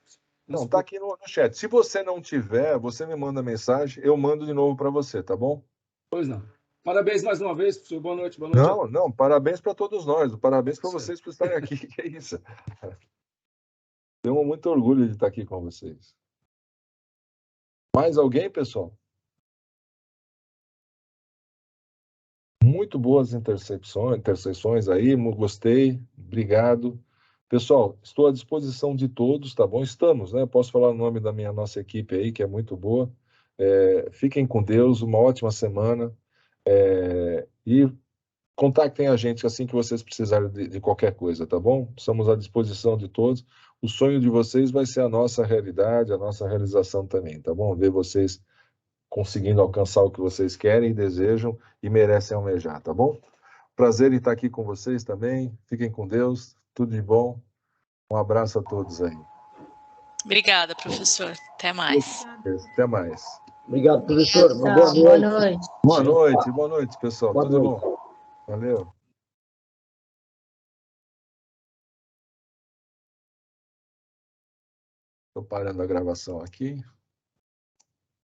Não, está aqui no chat. Se você não tiver, você me manda mensagem, eu mando de novo para você, tá bom? Pois não. Parabéns mais uma vez, professor. Boa noite. Boa noite. Não, parabéns para todos nós. Parabéns para vocês por estarem aqui. Que é isso? Tenho muito orgulho de estar aqui com vocês. Mais alguém, pessoal? Muito boas interseções aí, gostei, obrigado. Pessoal, estou à disposição de todos, tá bom? Estamos, né? Posso falar o nome da nossa equipe aí, que é muito boa. Fiquem com Deus, uma ótima semana. E contactem a gente assim que vocês precisarem de qualquer coisa, tá bom? Estamos à disposição de todos. O sonho de vocês vai ser a nossa realidade, a nossa realização também, tá bom? Ver vocês conseguindo alcançar o que vocês querem, desejam e merecem almejar, tá bom? Prazer em estar aqui com vocês também. Fiquem com Deus, tudo de bom. Um abraço a todos aí. Obrigada, professor. Até mais. Até mais. Obrigado, professor. Uma boa noite. Boa noite, pessoal. Tudo de bom. Valeu. Estou parando a gravação aqui.